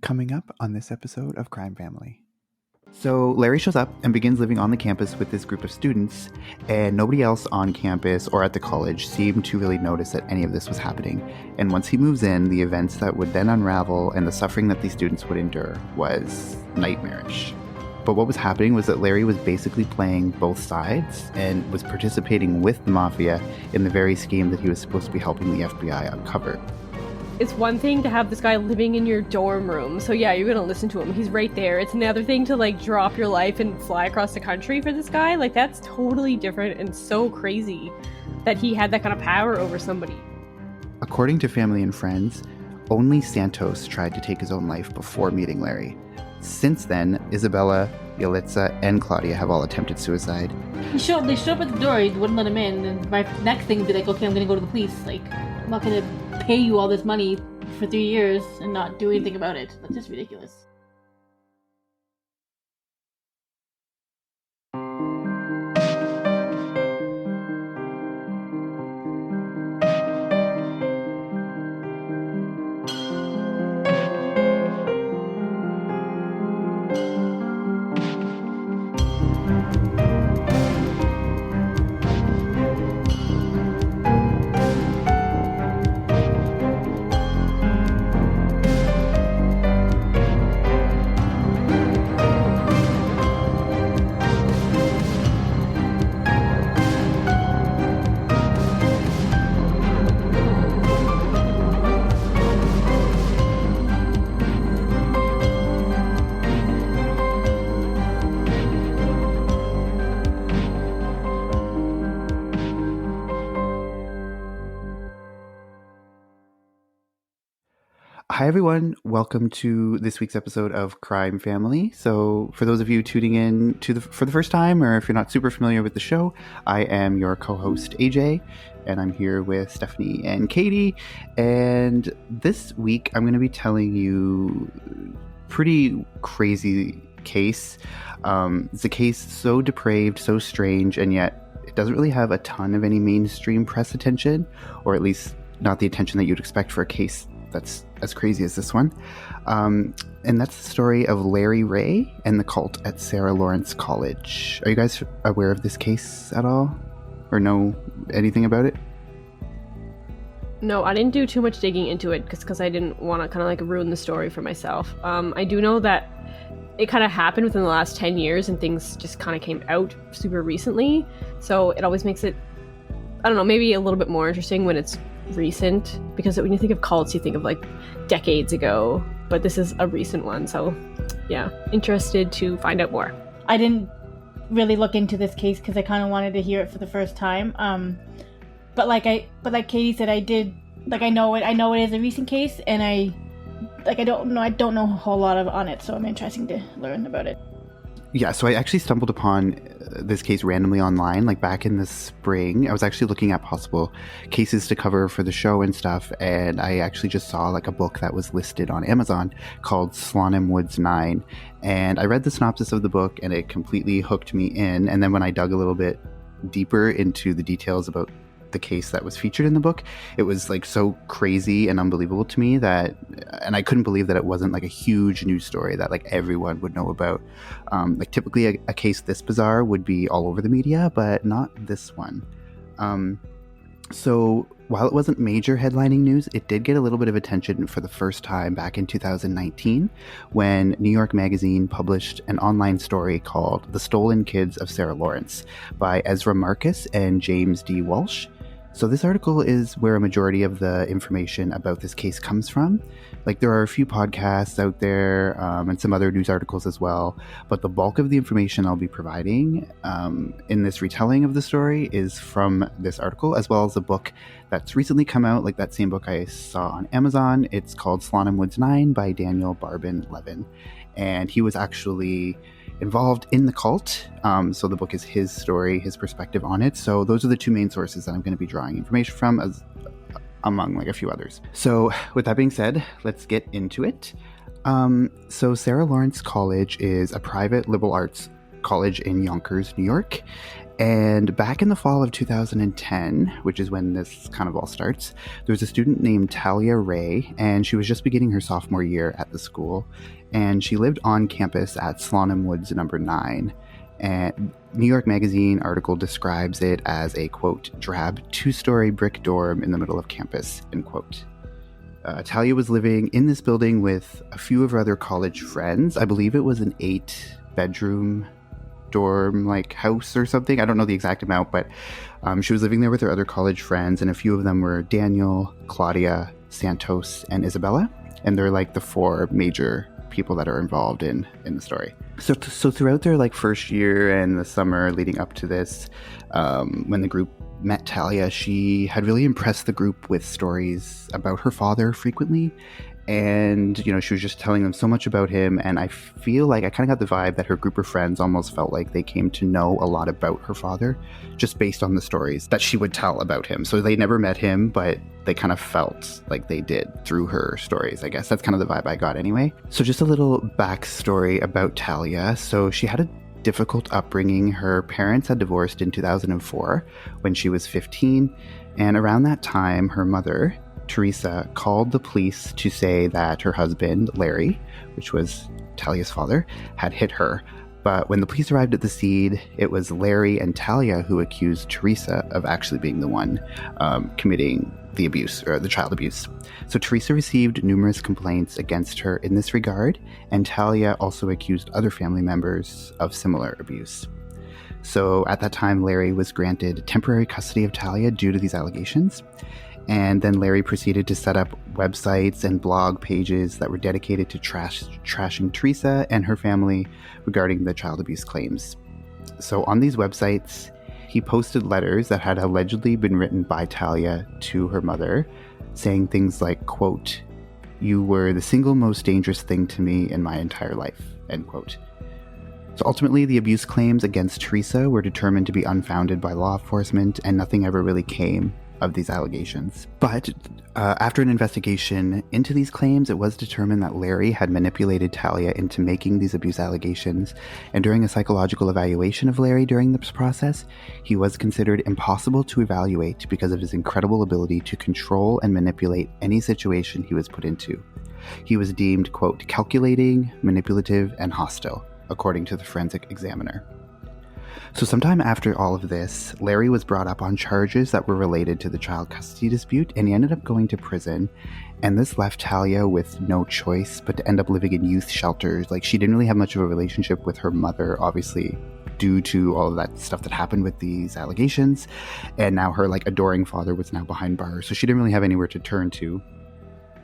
Coming up on this episode of Crime Family. So Larry shows up and begins living on the campus with this group of students, and nobody else on campus or at the college seemed to really notice that any of this was happening. And once he moves in, the events that would then unravel and the suffering that these students would endure was nightmarish. But what was happening was that Larry was basically playing both sides and was participating with the mafia in the very scheme that he was supposed to be helping the FBI uncover. It's one thing to have this guy living in your dorm room, so yeah, you're gonna listen to him, he's right there. It's another thing to like drop your life and fly across the country for this guy. Like, that's totally different and so crazy that he had that kind of power over somebody. According to family and friends, only Santos tried to take his own life before meeting Larry. Since then, Isabella, Yalitza, and Claudia have all attempted suicide. They showed up at the door, he wouldn't let him in, and my next thing would be like, okay, I'm gonna go to the police. Like, I'm not gonna pay you all this money for 3 years and not do anything about it. That's just ridiculous. Hi, everyone. Welcome to this week's episode of Crime Family. So for those of you tuning in for the first time, or if you're not super familiar with the show, I am your co-host, AJ, and I'm here with Stephanie and Katie. And this week, I'm going to be telling you a pretty crazy case. It's a case so depraved, so strange, and yet it doesn't really have a ton of any mainstream press attention, or at least not the attention that you'd expect for a case that's as crazy as this one. And that's the story of Larry Ray and the cult at Sarah Lawrence College. Are you guys aware of this case at all? Or know anything about it? No, I didn't do too much digging into it because I didn't want to kind of like ruin the story for myself. I do know that it kind of happened within the last 10 years and things just kind of came out super recently. So it always makes it, I don't know, maybe a little bit more interesting when it's recent, because when you think of cults you think of like decades ago, but this is a recent one, so yeah, interested to find out more. I didn't really look into this case because I kind of wanted to hear it for the first time, but like Katie said, I did, like, I know it is a recent case, and I don't know a whole lot on it, so I'm interested to learn about it. Yeah, so I actually stumbled upon this case randomly online, like back in the spring. I was actually looking at possible cases to cover for the show and stuff, and I actually just saw like a book that was listed on Amazon called Slonim Woods 9, and I read the synopsis of the book and it completely hooked me in. And then when I dug a little bit deeper into the details about the case that was featured in the book, it was like so crazy and unbelievable to me and I couldn't believe that it wasn't like a huge news story that like everyone would know about. Like typically a case this bizarre would be all over the media, but not this one. So while it wasn't major headlining news, it did get a little bit of attention for the first time back in 2019 when New York Magazine published an online story called The Stolen Kids of Sarah Lawrence by Ezra Marcus and James D. Walsh. So this article is where a majority of the information about this case comes from. Like, there are a few podcasts out there and some other news articles as well, but the bulk of the information I'll be providing in this retelling of the story is from this article, as well as a book that's recently come out, like that same book I saw on Amazon. It's called Slonim Woods 9 by Daniel Barbin Levin, and he was actually involved in the cult. So the book is his story, his perspective on it. So those are the two main sources that I'm going to be drawing information from, as among like a few others. So with that being said, let's get into it. So Sarah Lawrence College is a private liberal arts college in Yonkers, New York. And back in the fall of 2010, which is when this kind of all starts, there was a student named Talia Ray, and she was just beginning her sophomore year at the school, and she lived on campus at Slonim Woods number 9. And New York Magazine article describes it as a, quote, drab 2-story brick dorm in the middle of campus, end quote. Talia was living in this building with a few of her other college friends. I believe it was an 8-bedroom dorm like house or something. I don't know the exact amount, but she was living there with her other college friends, and a few of them were Daniel, Claudia, Santos, and Isabella, and they're like the 4 major people that are involved in the story. So throughout their like first year and the summer leading up to this, when the group met Talia, she had really impressed the group with stories about her father frequently. And, you know, she was just telling them so much about him. And I feel like I kind of got the vibe that her group of friends almost felt like they came to know a lot about her father just based on the stories that she would tell about him. So they never met him, but they kind of felt like they did through her stories, I guess. That's kind of the vibe I got anyway. So just a little backstory about Talia. So she had a difficult upbringing. Her parents had divorced in 2004 when she was 15. And around that time, her mother, Teresa, called the police to say that her husband, Larry, which was Talia's father, had hit her. But when the police arrived at the scene, it was Larry and Talia who accused Teresa of actually being the one committing the abuse, or the child abuse. So Teresa received numerous complaints against her in this regard, and Talia also accused other family members of similar abuse. So at that time, Larry was granted temporary custody of Talia due to these allegations. And then Larry proceeded to set up websites and blog pages that were dedicated to trashing Teresa and her family regarding the child abuse claims. So on these websites, he posted letters that had allegedly been written by Talia to her mother, saying things like, quote, "You were the single most dangerous thing to me in my entire life," end quote. So ultimately, the abuse claims against Teresa were determined to be unfounded by law enforcement, and nothing ever really came of these allegations. But after an investigation into these claims, it was determined that Larry had manipulated Talia into making these abuse allegations, and during a psychological evaluation of Larry during this process, he was considered impossible to evaluate because of his incredible ability to control and manipulate any situation he was put into. He was deemed, quote, calculating, manipulative, and hostile, according to the forensic examiner. So sometime after all of this, Larry was brought up on charges that were related to the child custody dispute, and he ended up going to prison. And this left Talia with no choice but to end up living in youth shelters. Like, she didn't really have much of a relationship with her mother, obviously, due to all of that stuff that happened with these allegations. And now her, like, adoring father was now behind bars, so she didn't really have anywhere to turn to.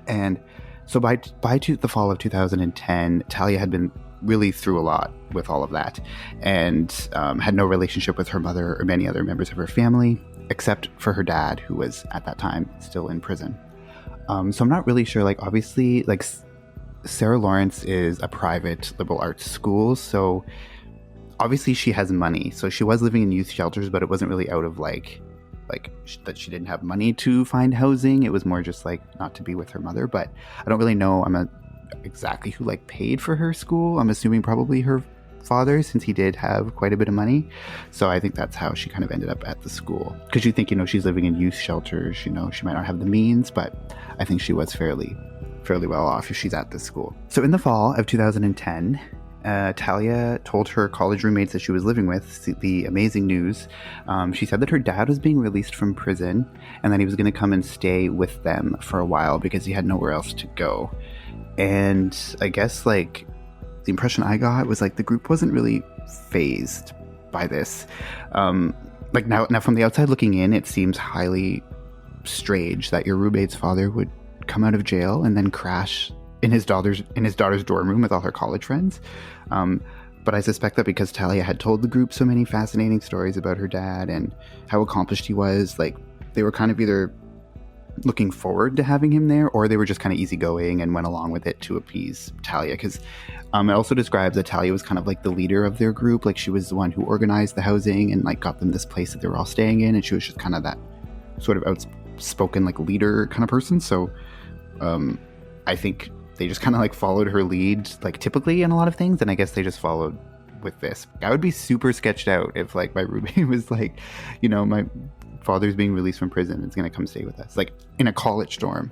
And so by the fall of 2010, Talia had been really through a lot with all of that, and had no relationship with her mother or many other members of her family, except for her dad, who was at that time still in prison. So I'm not really sure, like, obviously, like, Sarah Lawrence is a private liberal arts school, so obviously she has money. So she was living in youth shelters, but it wasn't really out of like that she didn't have money to find housing. It was more just like not to be with her mother. But I don't really know exactly who like paid for her school. I'm assuming probably her father, since he did have quite a bit of money. So I think that's how she kind of ended up at the school. Because you think, she's living in youth shelters, she might not have the means, but I think she was fairly well off if she's at this school. So in the fall of 2010, Talia told her college roommates that she was living with the amazing news. She said that her dad was being released from prison, and that he was going to come and stay with them for a while because he had nowhere else to go. And I guess, like, the impression I got was, like, the group wasn't really fazed by this. Like, now from the outside looking in, it seems highly strange that your roommate's father would come out of jail and then crash in his daughter's dorm room with all her college friends. But I suspect that because Talia had told the group so many fascinating stories about her dad and how accomplished he was, like, they were kind of either looking forward to having him there, or they were just kind of easygoing and went along with it to appease Talia. Because it also describes that Talia was kind of like the leader of their group. Like, she was the one who organized the housing and like got them this place that they were all staying in, and she was just kind of that sort of outspoken like leader kind of person. So I think they just kind of like followed her lead, like typically in a lot of things, and I guess they just followed with this. I would be super sketched out if like my roommate was like, you know, my father's being released from prison, it's gonna come stay with us, like in a college dorm.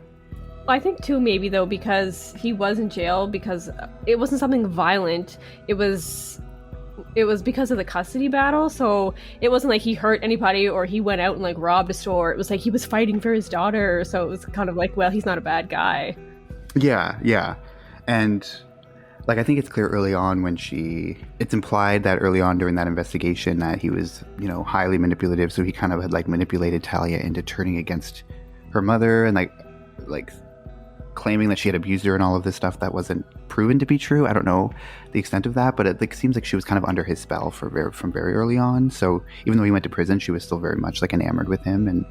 Well, I think too, maybe though, because he was in jail, because it wasn't something violent. It was because of the custody battle. So it wasn't like he hurt anybody or he went out and like robbed a store. It was like he was fighting for his daughter. So it was kind of like, well, he's not a bad guy. Yeah. And like, I think it's clear early on when it's implied that early on during that investigation that he was, you know, highly manipulative. So he kind of had like manipulated Talia into turning against her mother and like claiming that she had abused her and all of this stuff that wasn't proven to be true. I don't know the extent of that, but it like seems like she was kind of under his spell from very early on. So even though he went to prison, she was still very much like enamored with him. And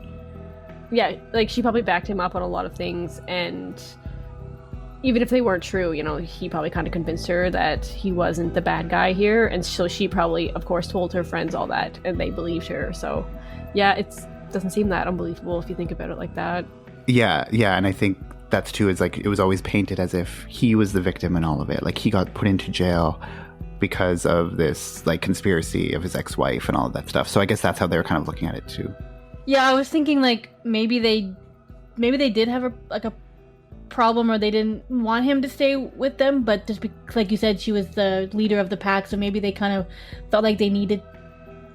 yeah, like she probably backed him up on a lot of things, and even if they weren't true, you know, he probably kind of convinced her that he wasn't the bad guy here, and so she probably, of course, told her friends all that, and they believed her. So yeah, it doesn't seem that unbelievable if you think about it like that. Yeah, and I think that's too, is like it was always painted as if he was the victim in all of it. Like he got put into jail because of this like conspiracy of his ex-wife and all of that stuff. So I guess that's how they were kind of looking at it too. Yeah, I was thinking like maybe they did have a problem, or they didn't want him to stay with them, but just like you said, she was the leader of the pack, so maybe they kind of felt like they needed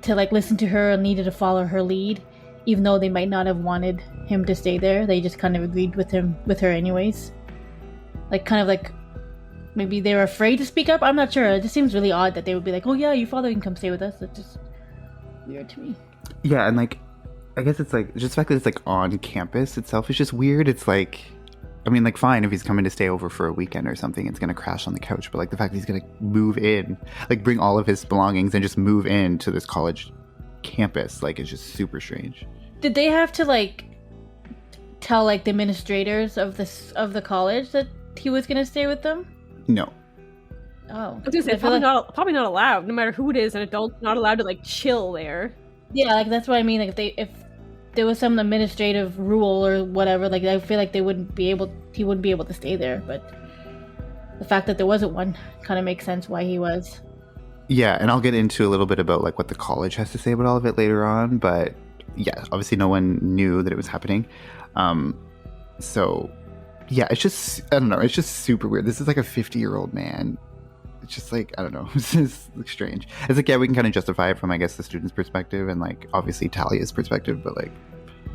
to like listen to her and needed to follow her lead, even though they might not have wanted him to stay there. They just kind of agreed with her anyways. Like kind of like maybe they were afraid to speak up. I'm not sure. It just seems really odd that they would be like, oh yeah, your father can come stay with us. That's just weird to me. Yeah, and like I guess it's like just the fact that it's like on campus itself is just weird. It's like, I mean, like fine if he's coming to stay over for a weekend or something, it's gonna crash on the couch, but like the fact that he's gonna move in, like bring all of his belongings and just move into this college campus, like it's just super strange. Did they have to like tell like the administrators of the college that he was gonna stay with them? No. Oh, I was gonna say, probably not allowed. No matter who it is, an adult's not allowed to like chill there. Yeah, like that's what I mean. Like if there was some administrative rule or whatever, like I feel like he wouldn't be able to stay there. But the fact that there wasn't one kind of makes sense why he was. Yeah, and I'll get into a little bit about like what the college has to say about all of it later on. But yeah, obviously no one knew that it was happening. So yeah, it's just, I don't know, it's just super weird. This is like a 50-year-old man. It's just like, I don't know, it's just strange. It's like, yeah, we can kind of justify it from, I guess, the student's perspective and like obviously Talia's perspective, but like,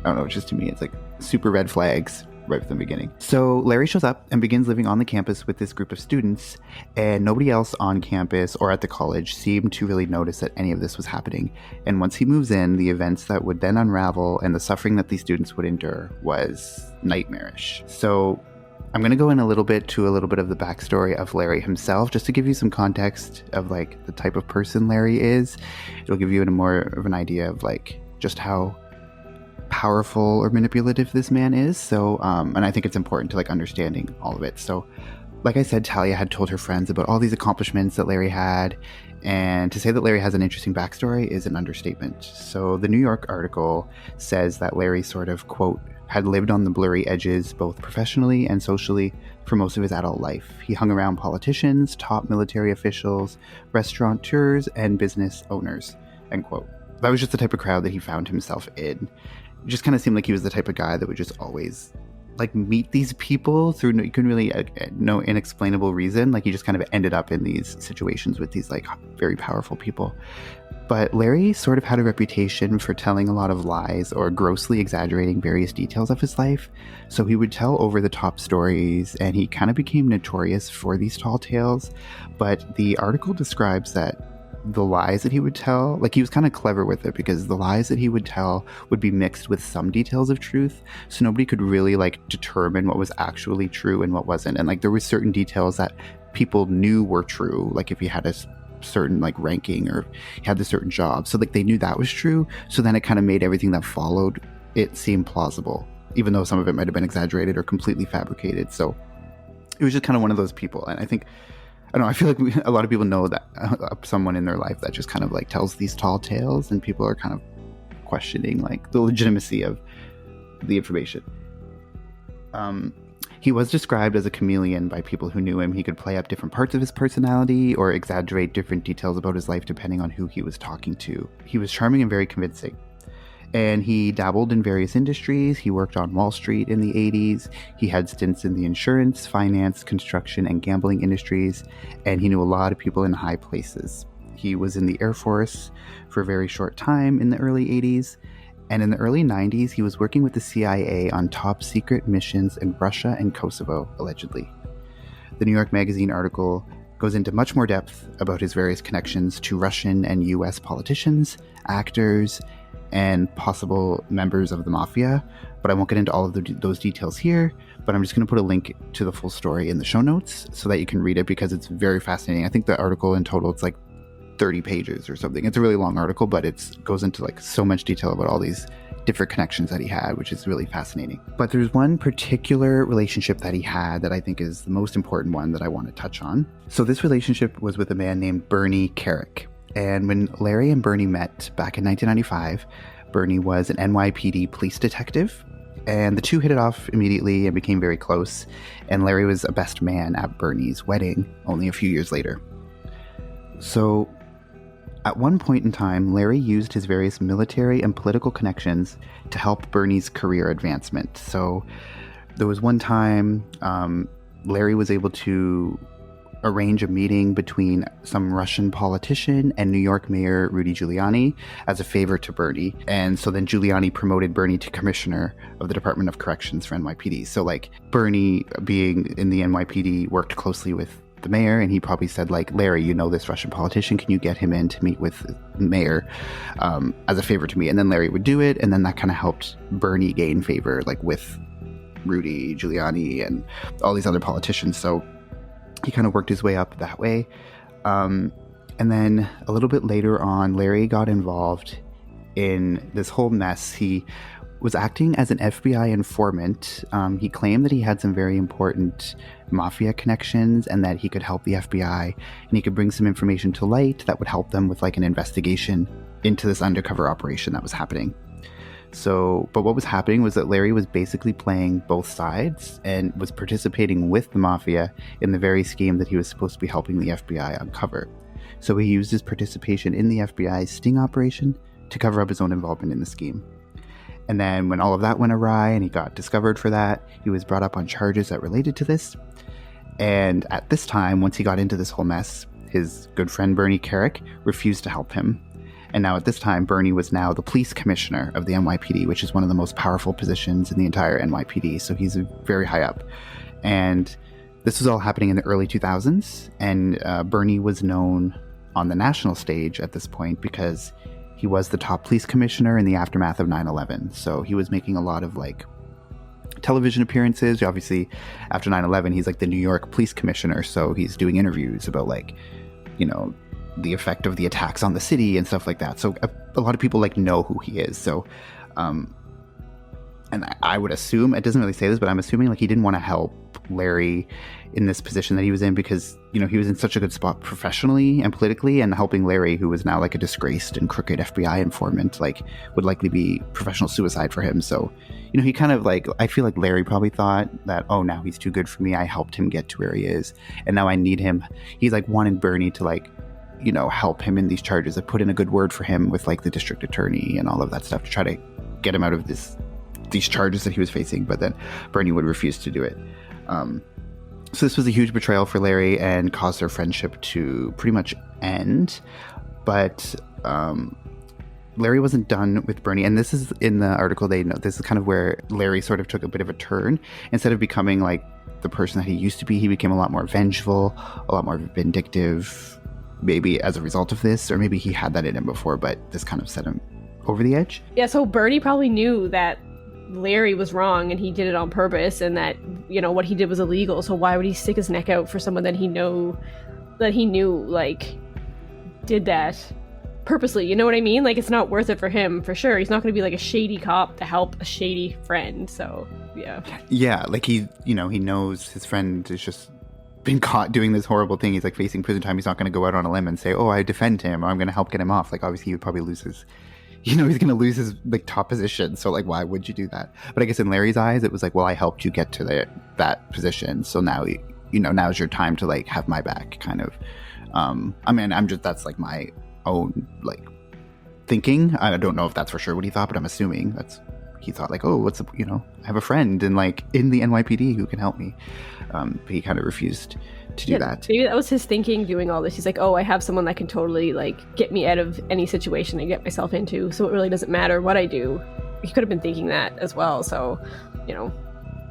I don't know, it's just to me, it's like super red flags right from the beginning. So Larry shows up and begins living on the campus with this group of students, and nobody else on campus or at the college seemed to really notice that any of this was happening. And once he moves in, the events that would then unravel and the suffering that these students would endure was nightmarish. So I'm going to go in a little bit of the backstory of Larry himself, just to give you some context of like the type of person Larry is. It'll give you more of an idea of like just how powerful or manipulative this man is. So and I think it's important to like understanding all of it. So like I said, Talia had told her friends about all these accomplishments that Larry had, and to say that Larry has an interesting backstory is an understatement. So the New York article says that Larry sort of, quote, had lived on the blurry edges both professionally and socially for most of his adult life. He hung around politicians, top military officials, restaurateurs, and business owners, end quote. That was just the type of crowd that he found himself in. It just kind of seemed like he was the type of guy that would just always like meet these people through no inexplainable reason. Like he just kind of ended up in these situations with these like very powerful people. But Larry sort of had a reputation for telling a lot of lies or grossly exaggerating various details of his life. So he would tell over the top stories, and he kind of became notorious for these tall tales. But the article describes that the lies that he would tell, like he was kind of clever with it, because the lies that he would tell would be mixed with some details of truth, so nobody could really like determine what was actually true and what wasn't. And like there were certain details that people knew were true, like if he had a certain like ranking or he had a certain job, so like they knew that was true, so then it kind of made everything that followed it seem plausible, even though some of it might have been exaggerated or completely fabricated. So it was just kind of one of those people. And I think, I don't know, I feel like a lot of people know that someone in their life that just kind of like tells these tall tales, and people are kind of questioning like the legitimacy of the information. He was described as a chameleon by people who knew him. He could play up different parts of his personality or exaggerate different details about his life depending on who he was talking to. He was charming and very convincing. And he dabbled in various industries. He worked on Wall Street in the 80s. He had stints in the insurance, finance, construction, and gambling industries. And he knew a lot of people in high places. He was in the Air Force for a very short time in the early 80s. And in the early 90s, he was working with the CIA on top secret missions in Russia and Kosovo, allegedly. The New York Magazine article goes into much more depth about his various connections to Russian and US politicians, actors, and possible members of the mafia, but I won't get into all of those details here, but I'm just going to put a link to the full story in the show notes so that you can read it because it's very fascinating. I think the article in total, it's like 30 pages or something. It's a really long article, but it goes into like so much detail about all these different connections that he had, which is really fascinating. But there's one particular relationship that he had that I think is the most important one that I want to touch on. So this relationship was with a man named Bernie Carrick. And when Larry and Bernie met back in 1995, Bernie was an NYPD police detective, and the two hit it off immediately and became very close. And Larry was a best man at Bernie's wedding only a few years later. So at one point in time, Larry used his various military and political connections to help Bernie's career advancement. So there was one time Larry was able to arrange a meeting between some Russian politician and New York Mayor Rudy Giuliani as a favor to Bernie. And so then Giuliani promoted Bernie to commissioner of the Department of Corrections for NYPD. So like Bernie, being in the NYPD, worked closely with the mayor, and he probably said like, Larry, you know this Russian politician, can you get him in to meet with the mayor as a favor to me? And then Larry would do it, and then that kind of helped Bernie gain favor like with Rudy Giuliani and all these other politicians. So he kind of worked his way up that way. And then a little bit later on, Larry got involved in this whole mess. He was acting as an FBI informant. He claimed that he had some very important mafia connections and that he could help the FBI and he could bring some information to light that would help them with like an investigation into this undercover operation that was happening. So, but what was happening was that Larry was basically playing both sides and was participating with the mafia in the very scheme that he was supposed to be helping the FBI uncover. So he used his participation in the FBI's sting operation to cover up his own involvement in the scheme. And then when all of that went awry and he got discovered for that, he was brought up on charges that related to this. And at this time, once he got into this whole mess, his good friend Bernie Carrick refused to help him. And now at this time, Bernie was now the police commissioner of the NYPD, which is one of the most powerful positions in the entire NYPD. So he's very high up. And this was all happening in the early 2000s. And Bernie was known on the national stage at this point because he was the top police commissioner in the aftermath of 9/11. So he was making a lot of like television appearances. Obviously, after 9/11, he's like the New York police commissioner. So he's doing interviews about like, you know, the effect of the attacks on the city and stuff like that. So a lot of people like know who he is. So, and I would assume, it doesn't really say this, but I'm assuming like he didn't want to help Larry in this position that he was in because, you know, he was in such a good spot professionally and politically, and helping Larry, who was now like a disgraced and crooked FBI informant, like would likely be professional suicide for him. So, you know, he kind of like, I feel like Larry probably thought that, oh, now he's too good for me. I helped him get to where he is. And now I need him. He's like wanted Bernie to like, you know, help him in these charges. I put in a good word for him with like the district attorney and all of that stuff to try to get him out of these charges that he was facing. But then Bernie would refuse to do it. So this was a huge betrayal for Larry and caused their friendship to pretty much end. But Larry wasn't done with Bernie. And this is in the article, they know this is kind of where Larry sort of took a bit of a turn. Instead of becoming like the person that he used to be, he became a lot more vengeful, a lot more vindictive, maybe as a result of this, or maybe he had that in him before, but this kind of set him over the edge. Yeah, so Bernie probably knew that Larry was wrong and he did it on purpose, and that, you know, what he did was illegal. So why would he stick his neck out for someone that he knew like did that purposely? You know what I mean? Like, it's not worth it for him, for sure. He's not going to be like a shady cop to help a shady friend. So yeah, like he, you know, he knows his friend is just been caught doing this horrible thing. He's like facing prison time. He's not going to go out on a limb and say, oh, I defend him, or I'm going to help get him off. Like, obviously he would probably lose he's going to lose his like top position. So like, why would you do that? But I guess in Larry's eyes, it was like, well, I helped you get to that position. So now, now's your time to like have my back kind of. I mean, that's like my own like thinking. I don't know if that's for sure what he thought, but I'm assuming he thought like, oh, I have a friend and like in the NYPD who can help me. But he kind of refused to do that. Maybe that was his thinking doing all this. He's like, oh, I have someone that can totally like get me out of any situation I get myself into. So it really doesn't matter what I do. He could have been thinking that as well. So,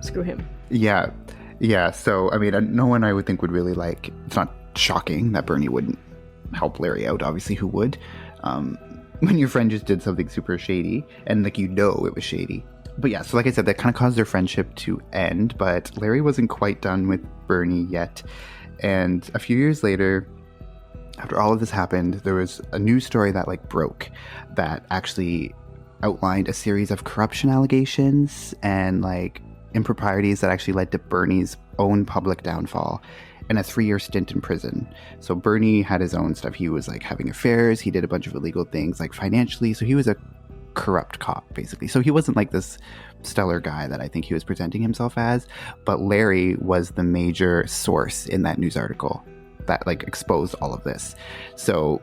screw him. Yeah. Yeah. So, I mean, no one I would think would really like, it's not shocking that Bernie wouldn't help Larry out. Obviously, who would? When your friend just did something super shady and like, it was shady. But yeah, so like I said, that kind of caused their friendship to end, but Larry wasn't quite done with Bernie yet. And a few years later, after all of this happened, there was a news story that like broke that actually outlined a series of corruption allegations and like improprieties that actually led to Bernie's own public downfall and a 3-year stint in prison. So Bernie had his own stuff. He was like having affairs. He did a bunch of illegal things like financially. So he was a corrupt cop basically. So he wasn't like this stellar guy that I think he was presenting himself as, but Larry was the major source in that news article that like exposed all of this. So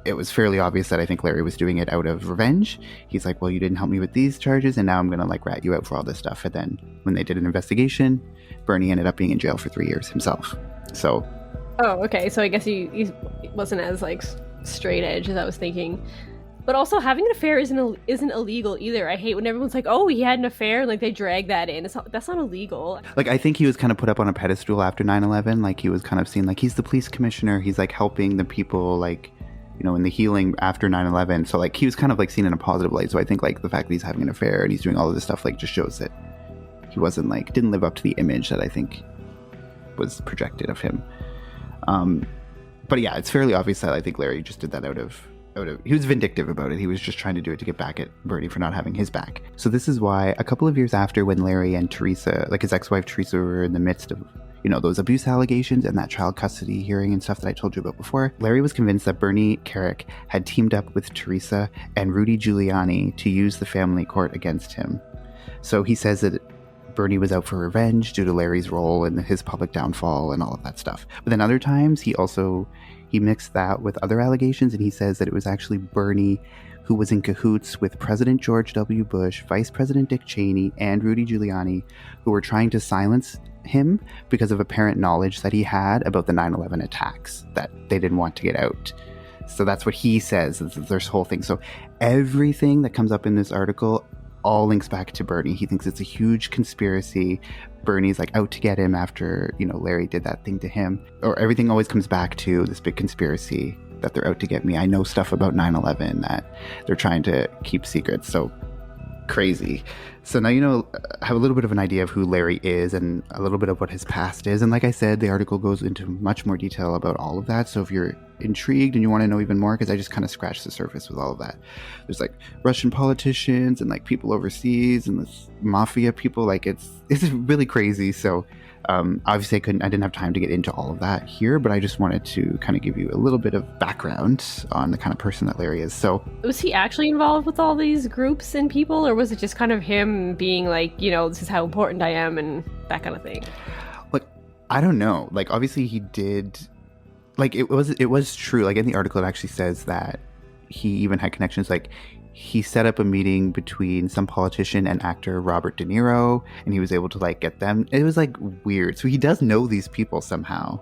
it was fairly obvious that I think Larry was doing it out of revenge. He's like, well, you didn't help me with these charges and now I'm gonna like rat you out for all this stuff. And then when they did an investigation, Bernie ended up being in jail for 3 years himself. So okay, so I guess he wasn't as like straight edge as I was thinking. But also, having an affair isn't illegal either. I hate when everyone's like, "Oh, he had an affair," and like they drag that in. That's not illegal. Like, I think he was kind of put up on a pedestal after 9/11. Like, he was kind of seen like he's the police commissioner. He's like helping the people, like, in the healing after 9/11. So like he was kind of like seen in a positive light. So I think like the fact that he's having an affair and he's doing all of this stuff like just shows that he wasn't like didn't live up to the image that I think was projected of him. But yeah, it's fairly obvious that I think Larry just did that out of he was vindictive about it. He was just trying to do it to get back at Bernie for not having his back. So this is why a couple of years after, when Larry and Teresa, like his ex-wife Teresa, were in the midst of those abuse allegations and that child custody hearing and stuff that I told you about before, Larry was convinced that Bernie Kerik had teamed up with Teresa and Rudy Giuliani to use the family court against him. So he says that Bernie was out for revenge due to Larry's role in his public downfall and all of that stuff. But then other times he mixed that with other allegations, and he says that it was actually Bernie who was in cahoots with President George W. Bush, Vice President Dick Cheney, and Rudy Giuliani, who were trying to silence him because of apparent knowledge that he had about the 9/11 attacks that they didn't want to get out. So that's what he says. There's this whole thing. So everything that comes up in this article all links back to Bernie. He thinks it's a huge conspiracy. Bernie's like out to get him after, Larry did that thing to him. Or everything always comes back to this big conspiracy that they're out to get me. I know stuff about 9/11 that they're trying to keep secret. So crazy. So now have a little bit of an idea of who Larry is and a little bit of what his past is. And like I said, the article goes into much more detail about all of that. So if you're intrigued and you want to know even more, because I just kind of scratched the surface with all of that. There's like Russian politicians and like people overseas and this mafia people. Like it's really crazy. So obviously I didn't have time to get into all of that here, but I just wanted to kind of give you a little bit of background on the kind of person that Larry is. So was he actually involved with all these groups and people, or was it just kind of him being like, this is how important I am and that kind of thing? Like, I don't know. Like, obviously he did. Like, it was true. Like, in the article, it actually says that he even had connections. Like, he set up a meeting between some politician and actor Robert De Niro, and he was able to like get them. It was like weird. So he does know these people somehow.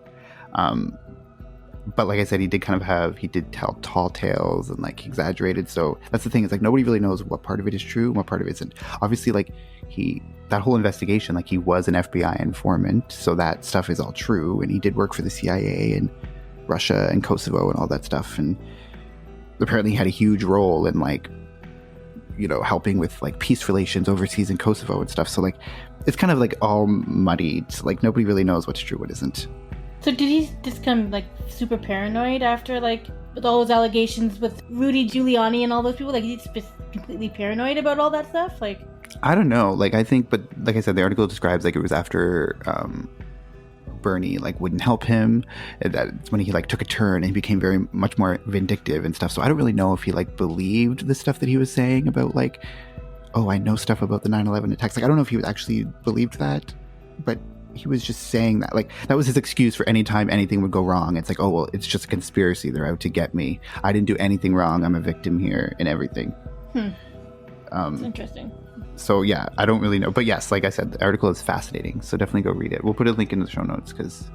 But like I said, he did tell tall tales and like exaggerated. So that's the thing, is like nobody really knows what part of it is true and what part of it isn't. Obviously, like that whole investigation, like he was an FBI informant, so that stuff is all true, and he did work for the CIA and Russia and Kosovo and all that stuff, and apparently he had a huge role in like helping with like peace relations overseas in Kosovo and stuff. So like it's kind of like all muddied. Like nobody really knows what's true, what isn't. So did he just become like super paranoid after like with all those allegations with Rudy Giuliani and all those people? Like he's just completely paranoid about all that stuff? Like, I don't know. Like I think, but like I said, the article describes like it was after Bernie like wouldn't help him. That's when he like took a turn and he became very much more vindictive and stuff. So I don't really know if he like believed the stuff that he was saying about like, oh, I know stuff about the 9/11 attacks. Like I don't know if he actually believed that, but he was just saying that. Like that was his excuse for any time anything would go wrong. It's like, oh well, it's just a conspiracy. They're out to get me. I didn't do anything wrong. I'm a victim here and everything. That's interesting. So yeah, I don't really know. But yes, like I said, the article is fascinating. So definitely go read it. We'll put a link in the show notes because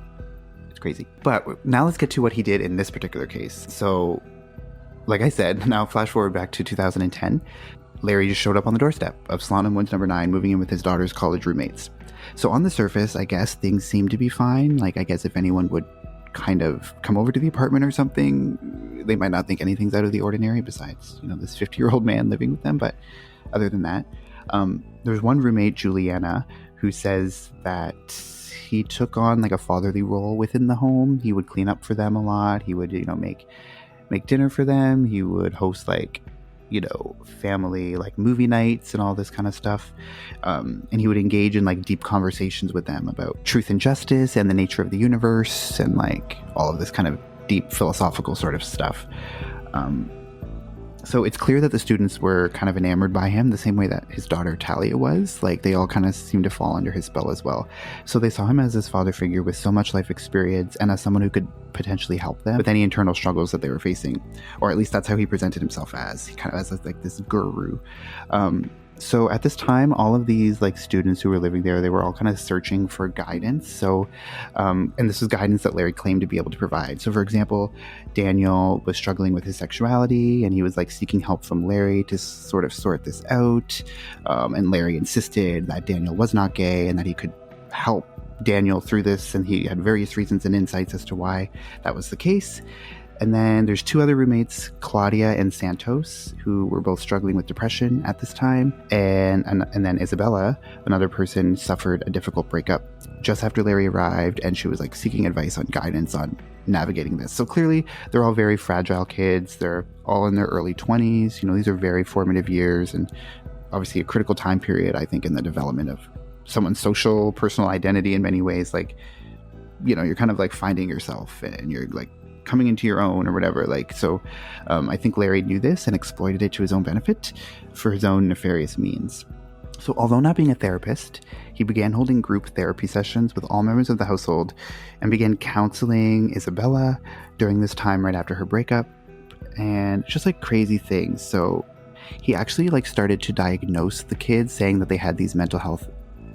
it's crazy. But now let's get to what he did in this particular case. So like I said, now flash forward back to 2010. Larry just showed up on the doorstep of Slonim Woods number 9, moving in with his daughter's college roommates. So on the surface, I guess things seem to be fine. Like I guess if anyone would kind of come over to the apartment or something, they might not think anything's out of the ordinary besides, this 50-year-old man living with them. But other than that, there's one roommate, Juliana, who says that he took on like a fatherly role within the home. He would clean up for them a lot. He would, make dinner for them. He would host like, family like movie nights and all this kind of stuff. And he would engage in like deep conversations with them about truth and justice and the nature of the universe and like all of this kind of deep philosophical sort of stuff. So it's clear that the students were kind of enamored by him the same way that his daughter Talia was. Like they all kind of seemed to fall under his spell as well. So they saw him as this father figure with so much life experience and as someone who could potentially help them with any internal struggles that they were facing. Or at least that's how he presented himself as. He kind of as like this guru. So at this time, all of these like students who were living there, they were all kind of searching for guidance. So, and this was guidance that Larry claimed to be able to provide. So for example, Daniel was struggling with his sexuality and he was like seeking help from Larry to sort of sort this out. And Larry insisted that Daniel was not gay and that he could help Daniel through this. And he had various reasons and insights as to why that was the case. And then there's two other roommates, Claudia and Santos, who were both struggling with depression at this time. And then Isabella, another person, suffered a difficult breakup just after Larry arrived, and she was like seeking advice on guidance on navigating this. So clearly, they're all very fragile kids. They're all in their early 20s. These are very formative years and obviously a critical time period, I think, in the development of someone's social, personal identity in many ways. Like, you're kind of like finding yourself and you're like coming into your own or whatever. Like, so I think Larry knew this and exploited it to his own benefit for his own nefarious means. So although not being a therapist, he began holding group therapy sessions with all members of the household and began counseling Isabella during this time right after her breakup and just like crazy things. So he actually like started to diagnose the kids, saying that they had these mental health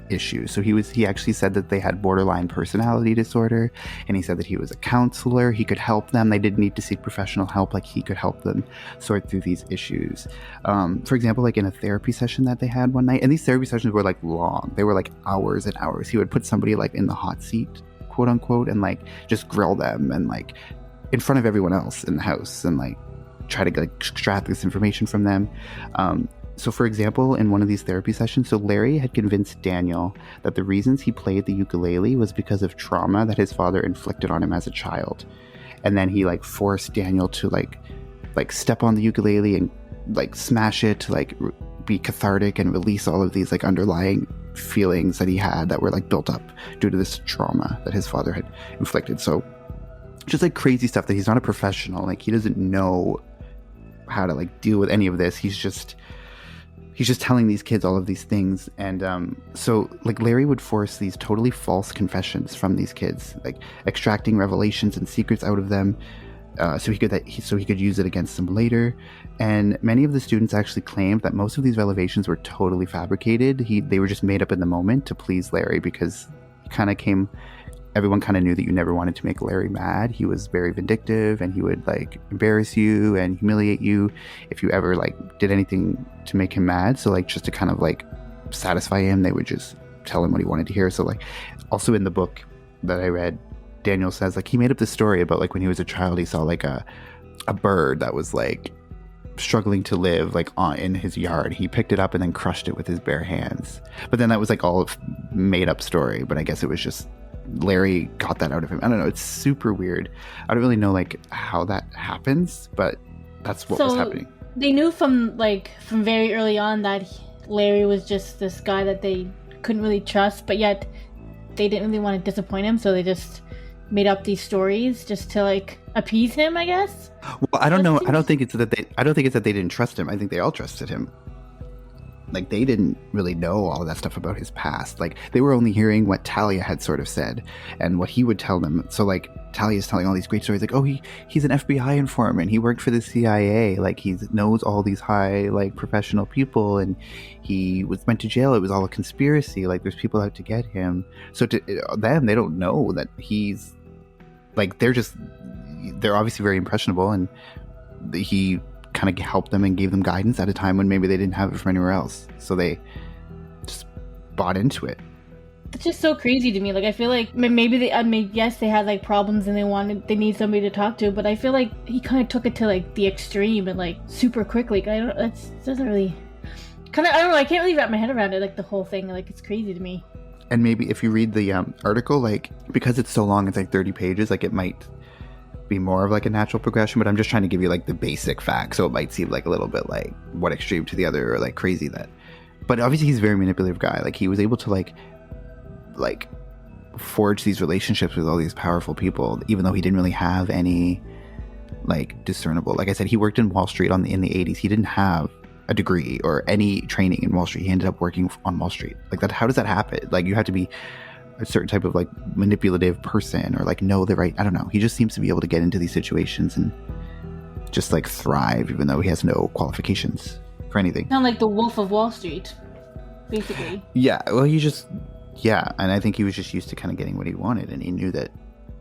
issues. So he actually said that they had borderline personality disorder, and he said that he was a counselor. He could help them. They didn't need to seek professional help. Like, he could help them sort through these issues. For example, like in a therapy session that they had one night, and these therapy sessions were like long. They were like hours and hours. He would put somebody like in the hot seat, quote unquote, and like just grill them and like in front of everyone else in the house and like try to like extract this information from them. So for example, in one of these therapy sessions, so Larry had convinced Daniel that the reasons he played the ukulele was because of trauma that his father inflicted on him as a child. And then he like forced Daniel to like step on the ukulele and like smash it to like be cathartic and release all of these like underlying feelings that he had that were like built up due to this trauma that his father had inflicted. So just like crazy stuff that he's not a professional. Like, he doesn't know how to like deal with any of this. He's just telling these kids all of these things. And so like Larry would force these totally false confessions from these kids, like extracting revelations and secrets out of them, so he could use it against them later. And many of the students actually claimed that most of these revelations were totally fabricated. They were just made up in the moment to please Larry, because everyone kind of knew that you never wanted to make Larry mad. He was very vindictive, and he would like embarrass you and humiliate you if you ever like did anything to make him mad. So like, just to kind of like satisfy him, they would just tell him what he wanted to hear. So like, also in the book that I read, Daniel says like he made up this story about like when he was a child, he saw like a bird that was like struggling to live like in his yard. He picked it up and then crushed it with his bare hands. But then that was like all made up story. But I guess it was just Larry got that out of him. I don't know. It's super weird. I don't really know like how that happens, but that's what was happening. They knew from very early on that Larry was just this guy that they couldn't really trust, but yet they didn't really want to disappoint him, so they just made up these stories just to like appease him, I guess. Well, I don't know. I don't think it's that they didn't trust him. I think they all trusted him. Like, they didn't really know all of that stuff about his past. Like, they were only hearing what Talia had sort of said and what he would tell them. So, like, Talia's telling all these great stories. Like, oh, he's an FBI informant. He worked for the CIA. Like, he knows all these high, like, professional people. And he went to jail. It was all a conspiracy. Like, there's people out to get him. So, to them, they don't know that he's... Like, they're obviously very impressionable. And he kind of helped them and gave them guidance at a time when maybe they didn't have it from anywhere else, so they just bought into it. It's just so crazy to me. Like, I feel like maybe yes, they had like problems and they need somebody to talk to, but I feel like he kind of took it to like the extreme and like super quickly. I don't know, I can't really wrap my head around it, like the whole thing. Like, it's crazy to me. And maybe if you read the article, like, because it's so long, it's like 30 pages, like it might be more of like a natural progression, but I'm just trying to give you like the basic facts, so it might seem like a little bit like one extreme to the other, or like crazy that, but obviously he's a very manipulative guy. Like, he was able to like forge these relationships with all these powerful people, even though he didn't really have any like discernible, like I said, he worked in Wall Street in the 80s. He didn't have a degree or any training in Wall Street. He ended up working on Wall Street. Like, that, how does that happen? Like, you have to be a certain type of like manipulative person, or like know the right, I don't know. He just seems to be able to get into these situations and just like thrive, even though he has no qualifications for anything. Sound like the Wolf of Wall Street, basically. Yeah, well, and I think he was just used to kind of getting what he wanted, and he knew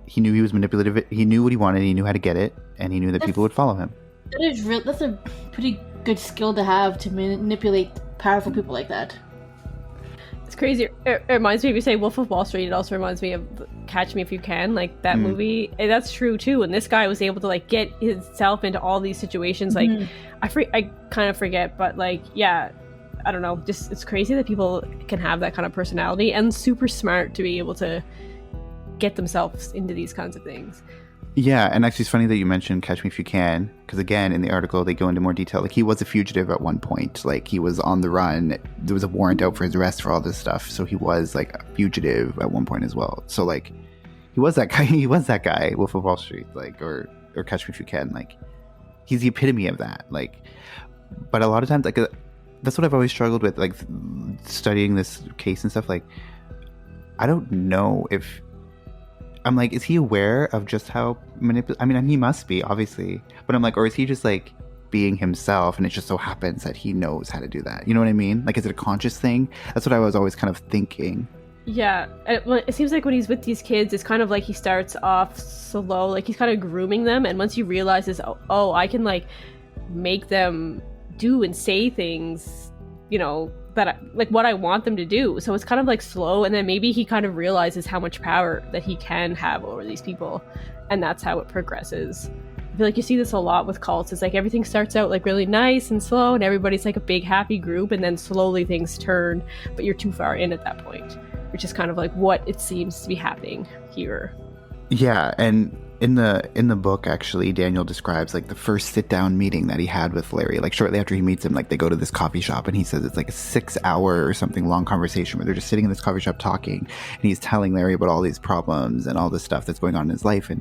he was manipulative. He knew what he wanted, he knew how to get it, and he knew that people would follow him. That's a pretty good skill to have, to manipulate powerful people like that. It's crazy. It reminds me, if you say Wolf of Wall Street, it also reminds me of Catch Me If You Can, like that movie. And that's true too. And this guy was able to like get himself into all these situations. Like, I kind of forget, but like, yeah, I don't know. Just, it's crazy that people can have that kind of personality and super smart to be able to get themselves into these kinds of things. Yeah, and actually it's funny that you mentioned Catch Me If You Can, because again, in the article, they go into more detail. Like, he was a fugitive at one point. Like, he was on the run. There was a warrant out for his arrest for all this stuff. So he was like a fugitive at one point as well. So like, he was that guy, Wolf of Wall Street, like, or Catch Me If You Can. Like, he's the epitome of that. Like, but a lot of times, like, that's what I've always struggled with, like, studying this case and stuff. Like, I don't know if... I'm like, is he aware of just how I mean, he must be, obviously. But I'm like, or is he just like being himself, and it just so happens that he knows how to do that? You know what I mean? Like, is it a conscious thing? That's what I was always kind of thinking. Yeah, it seems like when he's with these kids, it's kind of like he starts off slow, like he's kind of grooming them, and once he realizes, oh, I can like make them do and say things, you know, like what I want them to do. So it's kind of like slow, and then maybe he kind of realizes how much power that he can have over these people, and that's how it progresses. I feel like you see this a lot with cults. It's like everything starts out like really nice and slow, and everybody's like a big happy group, and then slowly things turn, but you're too far in at that point, which is kind of like what it seems to be happening here. Yeah, and in the book, actually, Daniel describes like the first sit-down meeting that he had with Larry. Like, shortly after he meets him, like, they go to this coffee shop, and he says it's like a 6-hour or something long conversation where they're just sitting in this coffee shop talking, and he's telling Larry about all these problems and all this stuff that's going on in his life. And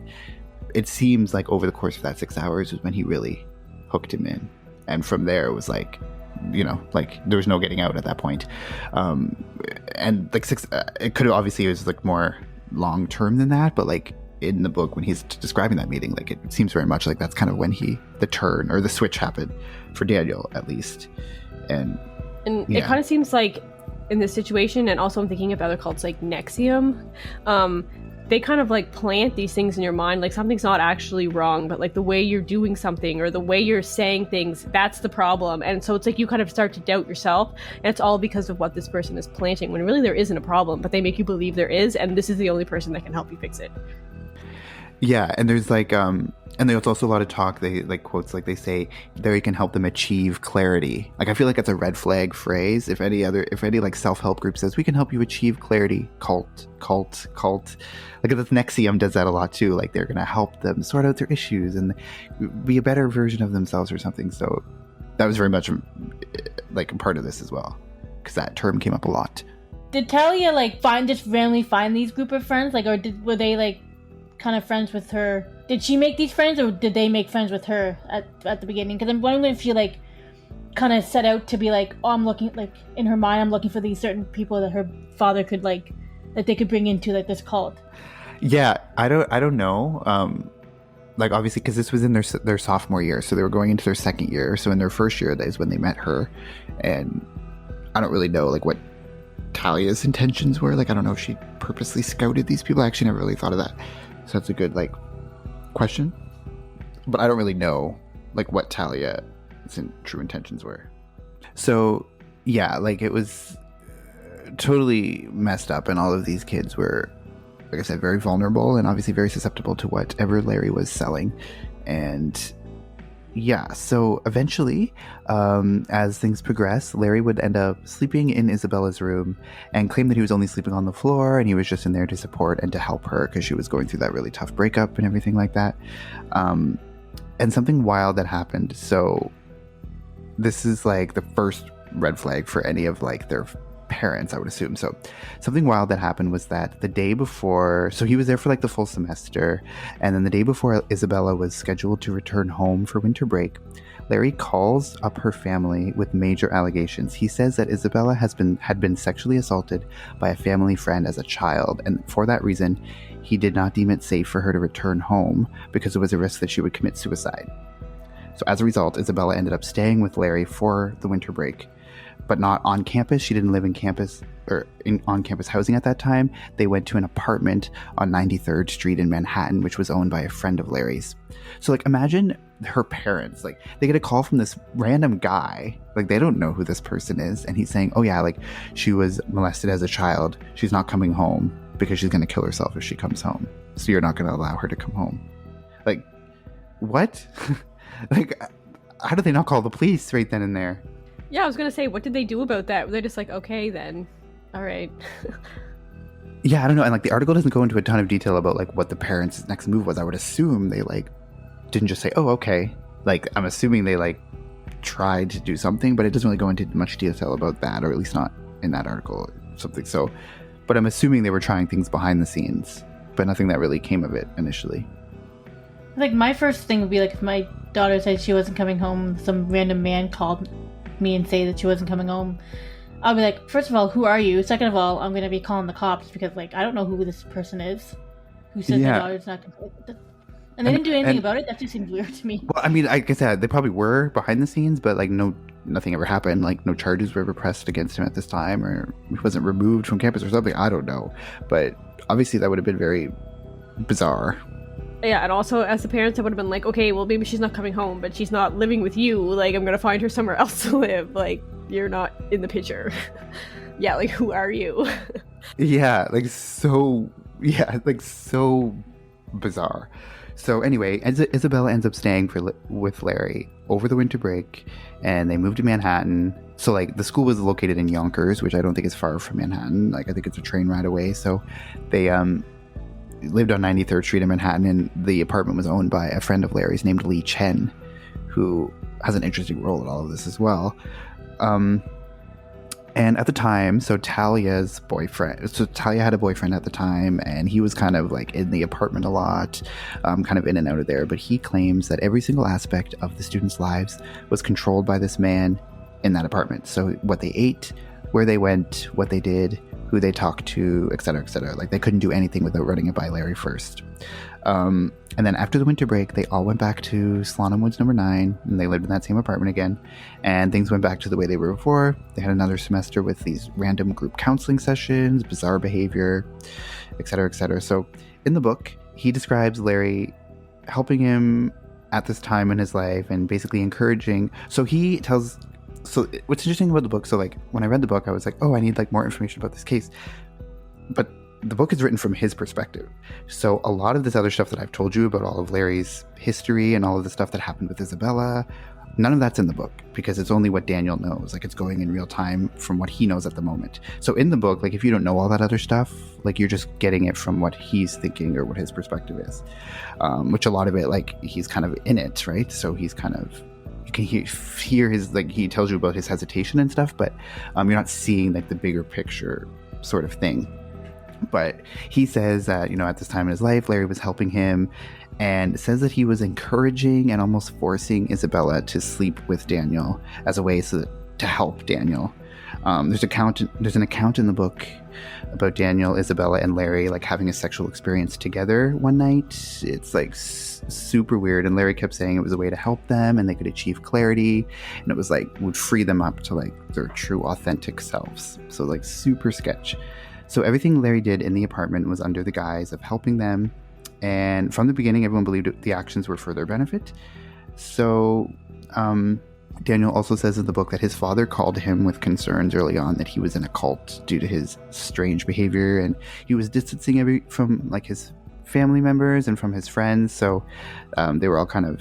it seems like over the course of that 6 hours was when he really hooked him in, and from there it was like, you know, like there was no getting out at that point. And like it could have, obviously it was like more long term than that, but like in the book, when he's describing that meeting, like it seems very much like that's kind of when the turn or the switch happened for Daniel, at least. And yeah. It kind of seems like in this situation, and also I'm thinking of other cults like Nexium, they kind of like plant these things in your mind, like something's not actually wrong, but like the way you're doing something or the way you're saying things, that's the problem. And so it's like you kind of start to doubt yourself, and it's all because of what this person is planting, when really there isn't a problem, but they make you believe there is, and this is the only person that can help you fix it. Yeah, and there's like and there's also a lot of talk, they like quotes, like they say Larry can help them achieve clarity. Like, I feel like that's a red flag phrase. If any like self-help group says we can help you achieve clarity, cult. Like, the Nexium does that a lot too. Like, they're gonna help them sort out their issues and be a better version of themselves or something. So that was very much like a part of this as well, because that term came up a lot. did Talia like just randomly find these group of friends, like, or were they like kind of friends with her? Did she make these friends, or did they make friends with her at the beginning? Because I'm wondering if she like kind of set out to be like, oh, I'm looking, like, in her mind, I'm looking for these certain people that her father could like, that they could bring into like this cult. Yeah, I don't know. Like, obviously, because this was in their sophomore year, so they were going into their second year. So in their first year, that is when they met her, and I don't really know like what Talia's intentions were. Like, I don't know if she purposely scouted these people. I actually never really thought of that. So that's a good like question, but I don't really know like what Talia's true intentions were. So yeah, like, it was totally messed up, and all of these kids were, like I said, very vulnerable and obviously very susceptible to whatever Larry was selling. And yeah, so eventually, as things progress, Larry would end up sleeping in Isabella's room and claim that he was only sleeping on the floor and he was just in there to support and to help her because she was going through that really tough breakup and everything like that. And something wild that happened. So this is like the first red flag for any of like their parents, I would assume. So something wild that happened was that the day before, so he was there for like the full semester, and then the day before Isabella was scheduled to return home for winter break, Larry calls up her family with major allegations. He says that Isabella had been sexually assaulted by a family friend as a child, and for that reason he did not deem it safe for her to return home because it was a risk that she would commit suicide. So as a result, Isabella ended up staying with Larry for the winter break, but not on campus. She didn't live in campus or on campus housing at that time. They went to an apartment on 93rd Street in Manhattan, which was owned by a friend of Larry's. So like, imagine her parents, like, they get a call from this random guy, like, they don't know who this person is, and he's saying, oh yeah, like, she was molested as a child, she's not coming home because she's going to kill herself if she comes home, so you're not going to allow her to come home. Like, what? Like, how did they not call the police right then and there? Yeah, I was gonna say, what did they do about that? Were they just like, okay, then, all right? Yeah, I don't know. And like, the article doesn't go into a ton of detail about like what the parents' next move was. I would assume they like didn't just say, oh, okay. Like, I'm assuming they like tried to do something, but it doesn't really go into much detail about that, or at least not in that article or something. So, but I'm assuming they were trying things behind the scenes, but nothing that really came of it initially. Like, my first thing would be like, if my daughter said she wasn't coming home, some random man called me and say that she wasn't coming home, I'll be like, first of all, who are you? Second of all, I'm going to be calling the cops because, like, I don't know who this person is who says my daughter's not going to... And they didn't do anything about it. That just seemed weird to me. Well, I mean, like I said, they probably were behind the scenes, but like nothing ever happened. Like, no charges were ever pressed against him at this time, or he wasn't removed from campus or something. I don't know. But obviously that would have been very bizarre. Yeah, and also as the parents, I would have been like, okay, well, maybe she's not coming home, but she's not living with you. Like, I'm gonna find her somewhere else to live. Like, you're not in the picture. Yeah, like, who are you? Yeah, like, so bizarre. So anyway, Isabella ends up staying with Larry over the winter break, and they moved to Manhattan. So like, the school was located in Yonkers, which I don't think is far from Manhattan. Like, I think it's a train ride away. So they lived on 93rd Street in Manhattan, and the apartment was owned by a friend of Larry's named Lee Chen, who has an interesting role in all of this as well. And at the time, so Talia had a boyfriend at the time, and he was kind of like in the apartment a lot, kind of in and out of there. But he claims that every single aspect of the students' lives was controlled by this man in that apartment. So what they ate, where they went, what they did, who they talked to, etc., etc. Like, they couldn't do anything without running it by Larry first. And then after the winter break, they all went back to Slonim Woods number 9, and they lived in that same apartment again. And things went back to the way they were before. They had another semester with these random group counseling sessions, bizarre behavior, etc., etc. So in the book, he describes Larry helping him at this time in his life and basically encouraging. So what's interesting about the book, so like, when I read the book, I was like, oh, I need like more information about this case. But the book is written from his perspective. So a lot of this other stuff that I've told you about, all of Larry's history and all of the stuff that happened with Isabella, none of that's in the book because it's only what Daniel knows. Like, it's going in real time from what he knows at the moment. So in the book, like, if you don't know all that other stuff, like, you're just getting it from what he's thinking or what his perspective is, which a lot of it, like, he's kind of in it, right? So he's kind of, you can hear his, like, he tells you about his hesitation and stuff, but you're not seeing like the bigger picture sort of thing. But he says that, at this time in his life, Larry was helping him, and says that he was encouraging and almost forcing Isabella to sleep with Daniel as a way to help Daniel. There's an account in the book about Daniel, Isabella, and Larry like having a sexual experience together one night. It's like super weird, and Larry kept saying it was a way to help them and they could achieve clarity, and it was like would free them up to like their true authentic selves. So like super sketch. So everything Larry did in the apartment was under the guise of helping them, and from the beginning everyone believed the actions were for their benefit. So Daniel also says in the book that his father called him with concerns early on that he was in a cult due to his strange behavior, and he was distancing from like his family members and from his friends. So they were all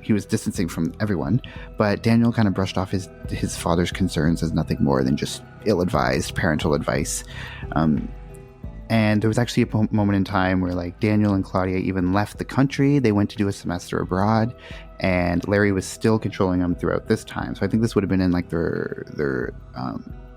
he was distancing from everyone. But Daniel kind of brushed off his father's concerns as nothing more than just ill-advised parental advice. And there was actually a moment in time where like Daniel and Claudia even left the country. They went to do a semester abroad, and Larry was still controlling them throughout this time. So I think this would have been in like their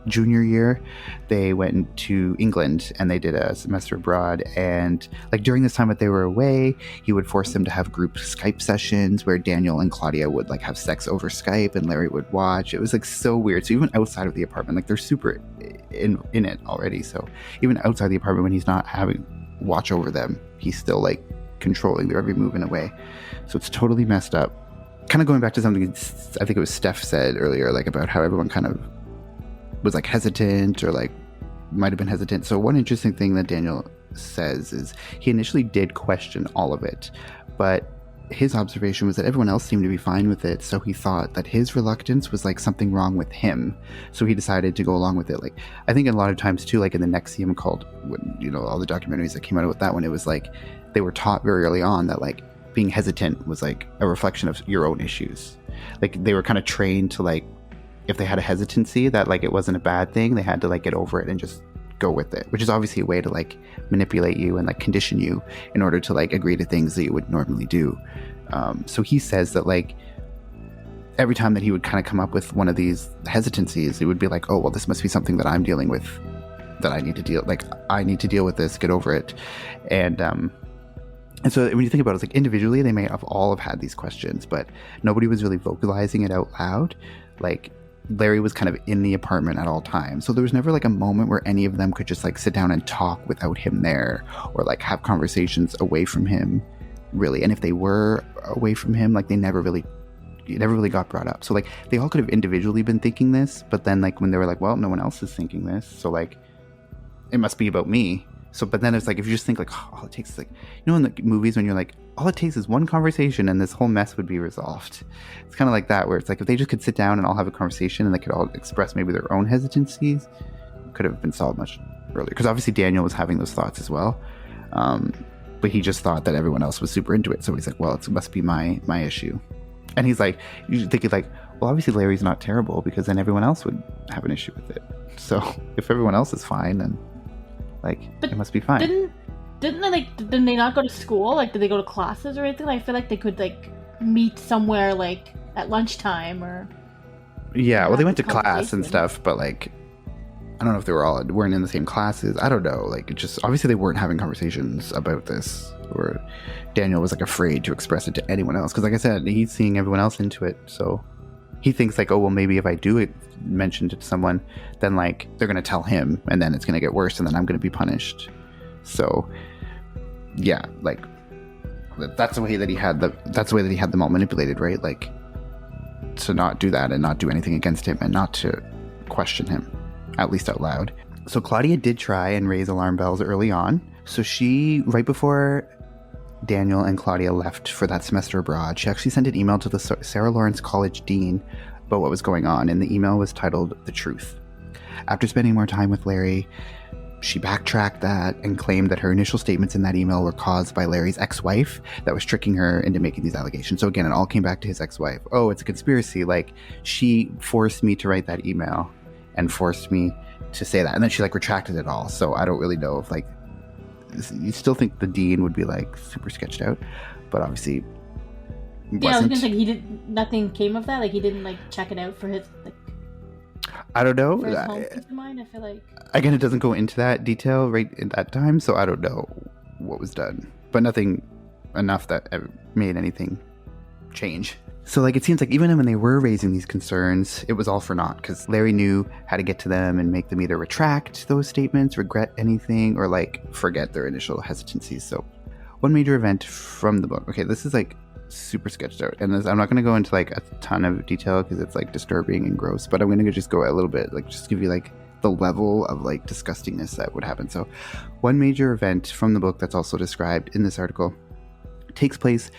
junior year. They went to England and they did a semester abroad, and like during this time that they were away, he would force them to have group Skype sessions where Daniel and Claudia would like have sex over Skype and Larry would watch. It was like so weird. So even outside of the apartment, like they're super in it already, so even outside the apartment when he's not having watch over them, he's still like controlling their every move in a way. So it's totally messed up. Kind of going back to something I think it was Steph said earlier, like about how everyone kind of was like hesitant or like might have been hesitant. So one interesting thing that Daniel says is he initially did question all of it, but his observation was that everyone else seemed to be fine with it, so he thought that his reluctance was like something wrong with him, so he decided to go along with it. Like I think a lot of times too, like in the NXIVM cult, when all the documentaries that came out with that one, it was like they were taught very early on that like being hesitant was like a reflection of your own issues. Like they were kind of trained to like, if they had a hesitancy, that like it wasn't a bad thing, they had to like get over it and just go with it, which is obviously a way to like manipulate you and like condition you in order to like agree to things that you would normally do. So he says that like every time that he would kind of come up with one of these hesitancies, it would be like, oh well, this must be something that I'm dealing with, that I need to deal with this, get over it. And so when you think about it, it's like individually they may have all have had these questions, but nobody was really vocalizing it out loud. Like Larry was kind of in the apartment at all times, so there was never like a moment where any of them could just like sit down and talk without him there, or like have conversations away from him, really. And if they were away from him, like it never really got brought up. So like they all could have individually been thinking this, but then like when they were like, well, no one else is thinking this, so like it must be about me. So but then it's like if you just think like, oh, all it takes is like, in the movies when you're like, all it takes is one conversation and this whole mess would be resolved. It's kind of like that, where it's like if they just could sit down and all have a conversation and they could all express maybe their own hesitancies, it could have been solved much earlier. Because obviously Daniel was having those thoughts as well, but he just thought that everyone else was super into it, so he's like, well, it must be my issue. And he's like, you think he's like, well, obviously Larry's not terrible, because then everyone else would have an issue with it. So if everyone else is fine, then like it must be fine. Didn't they not go to school? Like, did they go to classes or anything? I feel like they could like meet somewhere like at lunchtime or. Yeah, well, they went to class and stuff, but like, I don't know if they weren't in the same classes. I don't know. Like, it just obviously they weren't having conversations about this, or Daniel was like afraid to express it to anyone else, because like I said, he's seeing everyone else into it, so he thinks like, oh well, maybe if I do mention it to someone, then like they're gonna tell him, and then it's gonna get worse, and then I'm gonna be punished. So yeah, like that's the way that he had them all manipulated, right? Like to not do that and not do anything against him and not to question him, at least out loud. So Claudia did try and raise alarm bells early on. So she, right before Daniel and Claudia left for that semester abroad, she actually sent an email to the Sarah Lawrence College dean about what was going on, and the email was titled The Truth. After spending more time with Larry, she backtracked that and claimed that her initial statements in that email were caused by Larry's ex-wife that was tricking her into making these allegations. So again, it all came back to his ex-wife. Oh, it's a conspiracy. Like, she forced me to write that email and forced me to say that. And then she like retracted it all. So I don't really know if like, you still think the dean would be like super sketched out, but obviously wasn't. Yeah, I was gonna say nothing came of that. Like he didn't like check it out for his like. I don't know. First home comes to mind, I feel like. Again, it doesn't go into that detail right at that time, so I don't know what was done. But nothing enough that made anything change. So, like, it seems like even when they were raising these concerns, it was all for naught, because Larry knew how to get to them and make them either retract those statements, regret anything, or, like, forget their initial hesitancies. So, one major event from the book. Okay, this is, like, super sketched out. And I'm not going to go into, like, a ton of detail because it's, like, disturbing and gross. But I'm going to just go a little bit, like, just give you, like, the level of, like, disgustingness that would happen. So, one major event from the book that's also described in this article takes place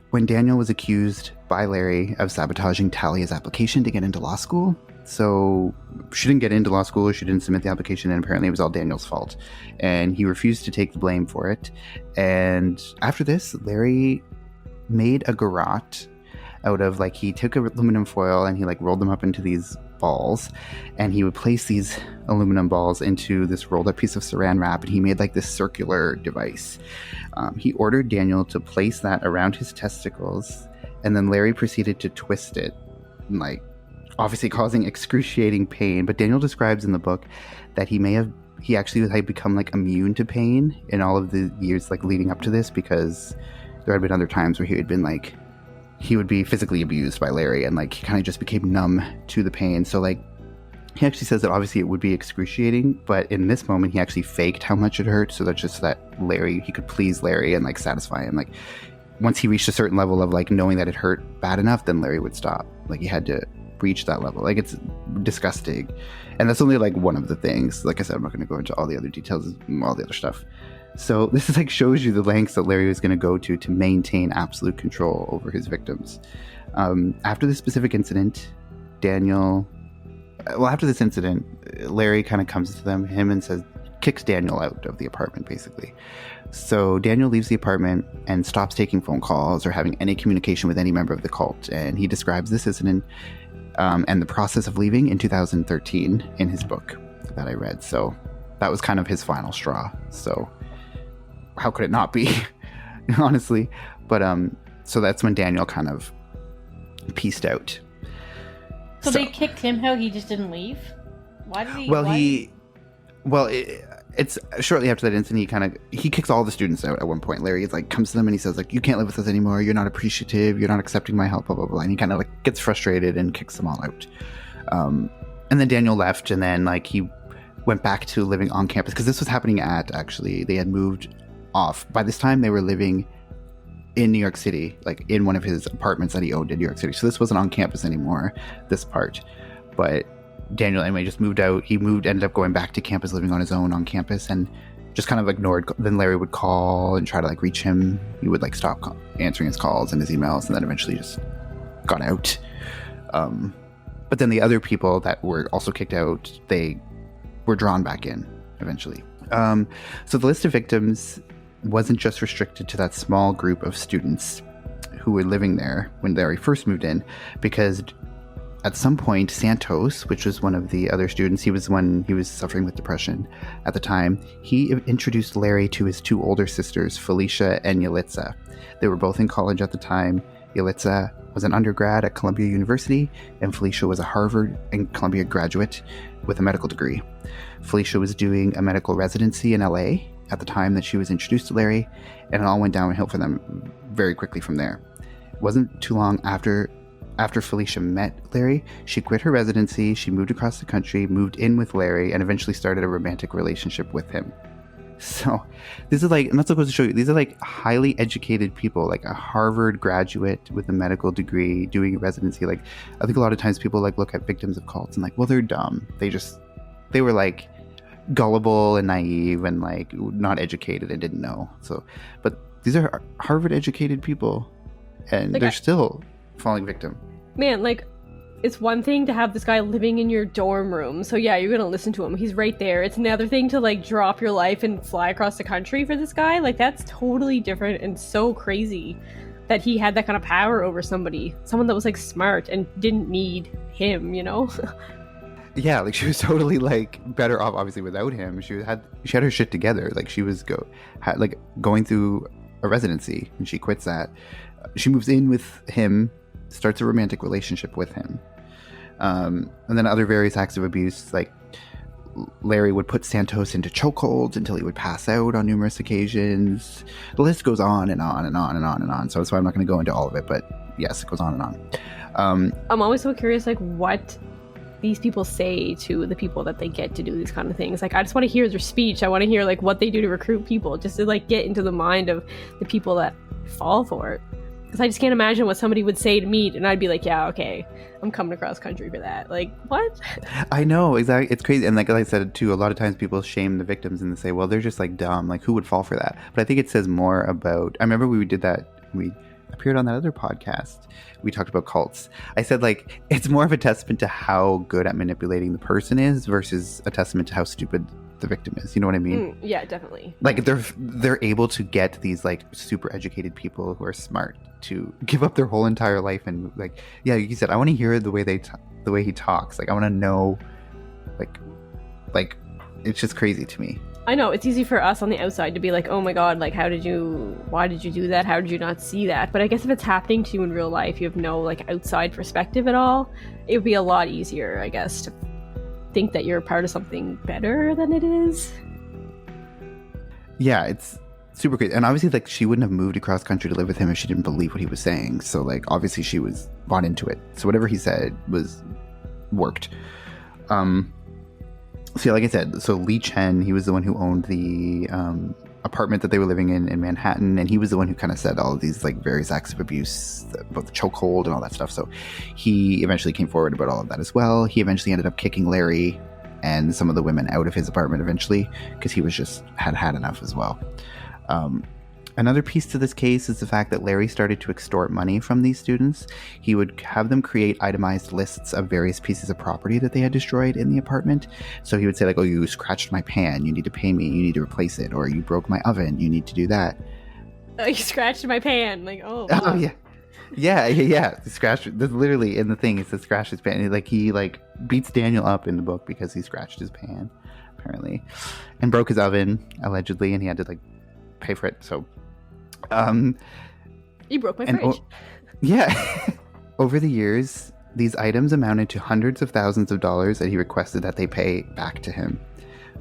when Daniel was accused by Larry of sabotaging Talia's application to get into law school. So she didn't get into law school, she didn't submit the application, and apparently it was all Daniel's fault. And he refused to take the blame for it. And after this, Larry made a garrote out of, like, he took aluminum foil and he, like, rolled them up into these balls, and he would place these aluminum balls into this rolled up piece of saran wrap, and he made, like, this circular device. He ordered Daniel to place that around his testicles, and then Larry proceeded to twist it, like, obviously causing excruciating pain. But Daniel describes in the book that he actually had become, like, immune to pain in all of the years, like, leading up to this, because there had been other times where he had been, like, he would be physically abused by Larry, and, like, he kind of just became numb to the pain. So, like, he actually says that obviously it would be excruciating, but in this moment he actually faked how much it hurt, so that's just that he could please Larry and, like, satisfy him. Like, once he reached a certain level of, like, knowing that it hurt bad enough, then Larry would stop. Like, he had to reach that level. Like, it's disgusting. And that's only, like, one of the things. Like I said, I'm not going to go into all the other details, all the other stuff. So this is, like, shows you the lengths that Larry was going to go to maintain absolute control over his victims. After this specific incident, after this incident, Larry kind of comes to him and kicks Daniel out of the apartment, basically. So Daniel leaves the apartment and stops taking phone calls or having any communication with any member of the cult. And he describes this incident and the process of leaving in 2013 in his book that I read. So that was kind of his final straw. So how could it not be, honestly? But so that's when Daniel kind of pieced out. So they kicked him out, he just didn't leave? Why did he? Well, it's shortly after that incident, he kicks all the students out at one point. Larry, like, comes to them and he says, like, you can't live with us anymore, you're not appreciative, you're not accepting my help, blah, blah, blah. And he kind of, like, gets frustrated and kicks them all out. And then Daniel left, and then, like, he went back to living on campus, because this was happening they had moved off. By this time, they were living in New York City, like, in one of his apartments that he owned in New York City. So this wasn't on campus anymore, this part. But Daniel, anyway, just moved out. Ended up going back to campus, living on his own on campus, and just kind of ignored. Then Larry would call and try to, like, reach him. He would, like, stop answering his calls and his emails, and then eventually just got out. But then the other people that were also kicked out, they were drawn back in eventually. So the list of victims wasn't just restricted to that small group of students who were living there when Larry first moved in, because at some point, Santos, which was one of the other students, he was suffering with depression at the time, he introduced Larry to his two older sisters, Felicia and Yalitza. They were both in college at the time. Yalitza was an undergrad at Columbia University, and Felicia was a Harvard and Columbia graduate with a medical degree. Felicia was doing a medical residency in LA at the time that she was introduced to Larry, and it all went downhill for them very quickly from there. It wasn't too long after Felicia met Larry, she quit her residency, she moved across the country, moved in with Larry, and eventually started a romantic relationship with him. So this is, like, and that's what goes to show you, these are, like, highly educated people, like a Harvard graduate with a medical degree doing a residency. Like, I think a lot of times people, like, look at victims of cults and, like, well, they're dumb. They were, like, gullible and naive and, like, not educated and didn't know. So, but these are Harvard educated people, and, like, they're still falling victim. Man, like, it's one thing to have this guy living in your dorm room, so yeah, you're gonna listen to him, he's right there. It's another thing to, like, drop your life and fly across the country for this guy. Like, that's totally different and so crazy that he had that kind of power over someone that was, like, smart and didn't need him, you know? Yeah, like, she was totally, like, better off obviously without him. She had her shit together. Like, she was going through a residency, and she quits that. She moves in with him, starts a romantic relationship with him. And then other various acts of abuse, like Larry would put Santos into chokeholds until he would pass out on numerous occasions. The list goes on and on and on and on and on. So that's why I'm not going to go into all of it, but yes, it goes on and on. I'm always so curious, like, what these people say to the people that they get to do these kind of things. Like, I just want to hear their speech. I want to hear, like, what they do to recruit people, just to, like, get into the mind of the people that fall for it. Because I just can't imagine what somebody would say to me, and I'd be like, yeah, okay, I'm coming across country for that. Like, what? I know, exactly. It's crazy. And like I said, too, a lot of times people shame the victims and they say, well, they're just, like, dumb. Like, who would fall for that? But I think it says more about... I remember we did that... We appeared on that other podcast. We talked about cults. I said, like, it's more of a testament to how good at manipulating the person is versus a testament to how stupid the victim is. You know what I mean? Yeah, definitely. Like, they're able to get these, like, super educated people who are smart to give up their whole entire life and, like, yeah, like you said, I want to hear the way the way he talks. Like, I want to know, like it's just crazy to me. I know, it's easy for us on the outside to be like, oh my god, like, why did you do that? How did you not see that? But I guess if it's happening to you in real life, you have no, like, outside perspective at all, it would be a lot easier, I guess, to think that you're a part of something better than it is. Yeah, it's super crazy. And obviously, like, she wouldn't have moved across country to live with him if she didn't believe what he was saying. So, like, obviously she was bought into it. So whatever he said worked. So like I said, so Lee Chen, he was the one who owned the apartment that they were living in Manhattan, and he was the one who kind of said all of these, like, various acts of abuse, about the chokehold and all that stuff. So he eventually came forward about all of that as well. He eventually ended up kicking Larry and some of the women out of his apartment eventually because he was just had enough as well. Another piece to this case is the fact that Larry started to extort money from these students. He would have them create itemized lists of various pieces of property that they had destroyed in the apartment. So he would say, like, oh, you scratched my pan, you need to pay me, you need to replace it, or you broke my oven, you need to do that. Oh, you scratched my pan. Like, oh. Oh, yeah. Yeah. Scratch. Literally in the thing, it says scratch his pan. He beats Daniel up in the book because he scratched his pan, apparently, and broke his oven, allegedly, and he had to, like, pay for it. So you broke my fridge. Yeah. Over the years, these items amounted to hundreds of thousands of dollars that he requested that they pay back to him.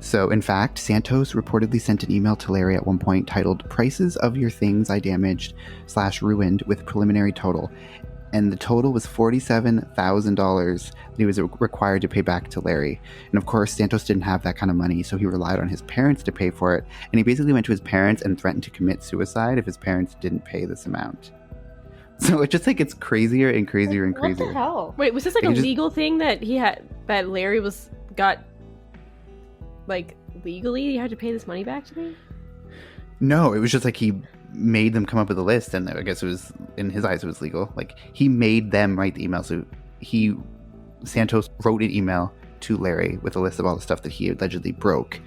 So, in fact, Santos reportedly sent an email to Larry at one point titled "Prices of your things I damaged / ruined with preliminary total." And the total was $47,000 that he was required to pay back to Larry. And of course, Santos didn't have that kind of money, so he relied on his parents to pay for it. And he basically went to his parents and threatened to commit suicide if his parents didn't pay this amount. So it just, like, it's crazier and crazier and crazier. What the hell? Wait, was this like a legal thing that that Larry got, like, legally? You had to pay this money back to me? No, it was just like he made them come up with a list, and I guess it was, in his eyes, it was legal. Like, he made them write the email. So Santos wrote an email to Larry with a list of all the stuff that he allegedly broke,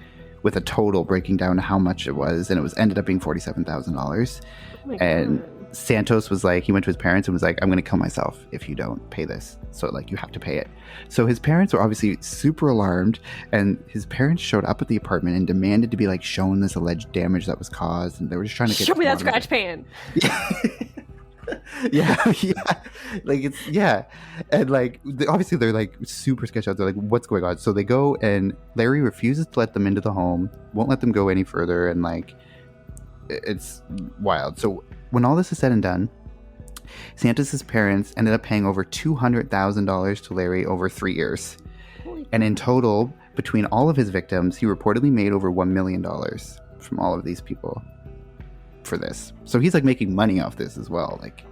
with a total breaking down how much it was, and it ended up being $47,000. Oh my And God. Santos was like, he went to his parents and was like, I'm going to kill myself if you don't pay this. So, like, you have to pay it. So his parents were obviously super alarmed, and his parents showed up at the apartment and demanded to be, like, shown this alleged damage that was caused. And they were just trying to get... Show me that scratch pan. Yeah. Like, it's, yeah. And, like, obviously they're, like, super sketched out. They're like, what's going on? So they go, and Larry refuses to let them into the home, won't let them go any further, and, like, it's wild. So when all this is said and done, Santos's parents ended up paying over $200,000 to Larry over 3 years. And in total, between all of his victims, he reportedly made over $1 million from all of these people for this. So he's, like, making money off this as well. Like,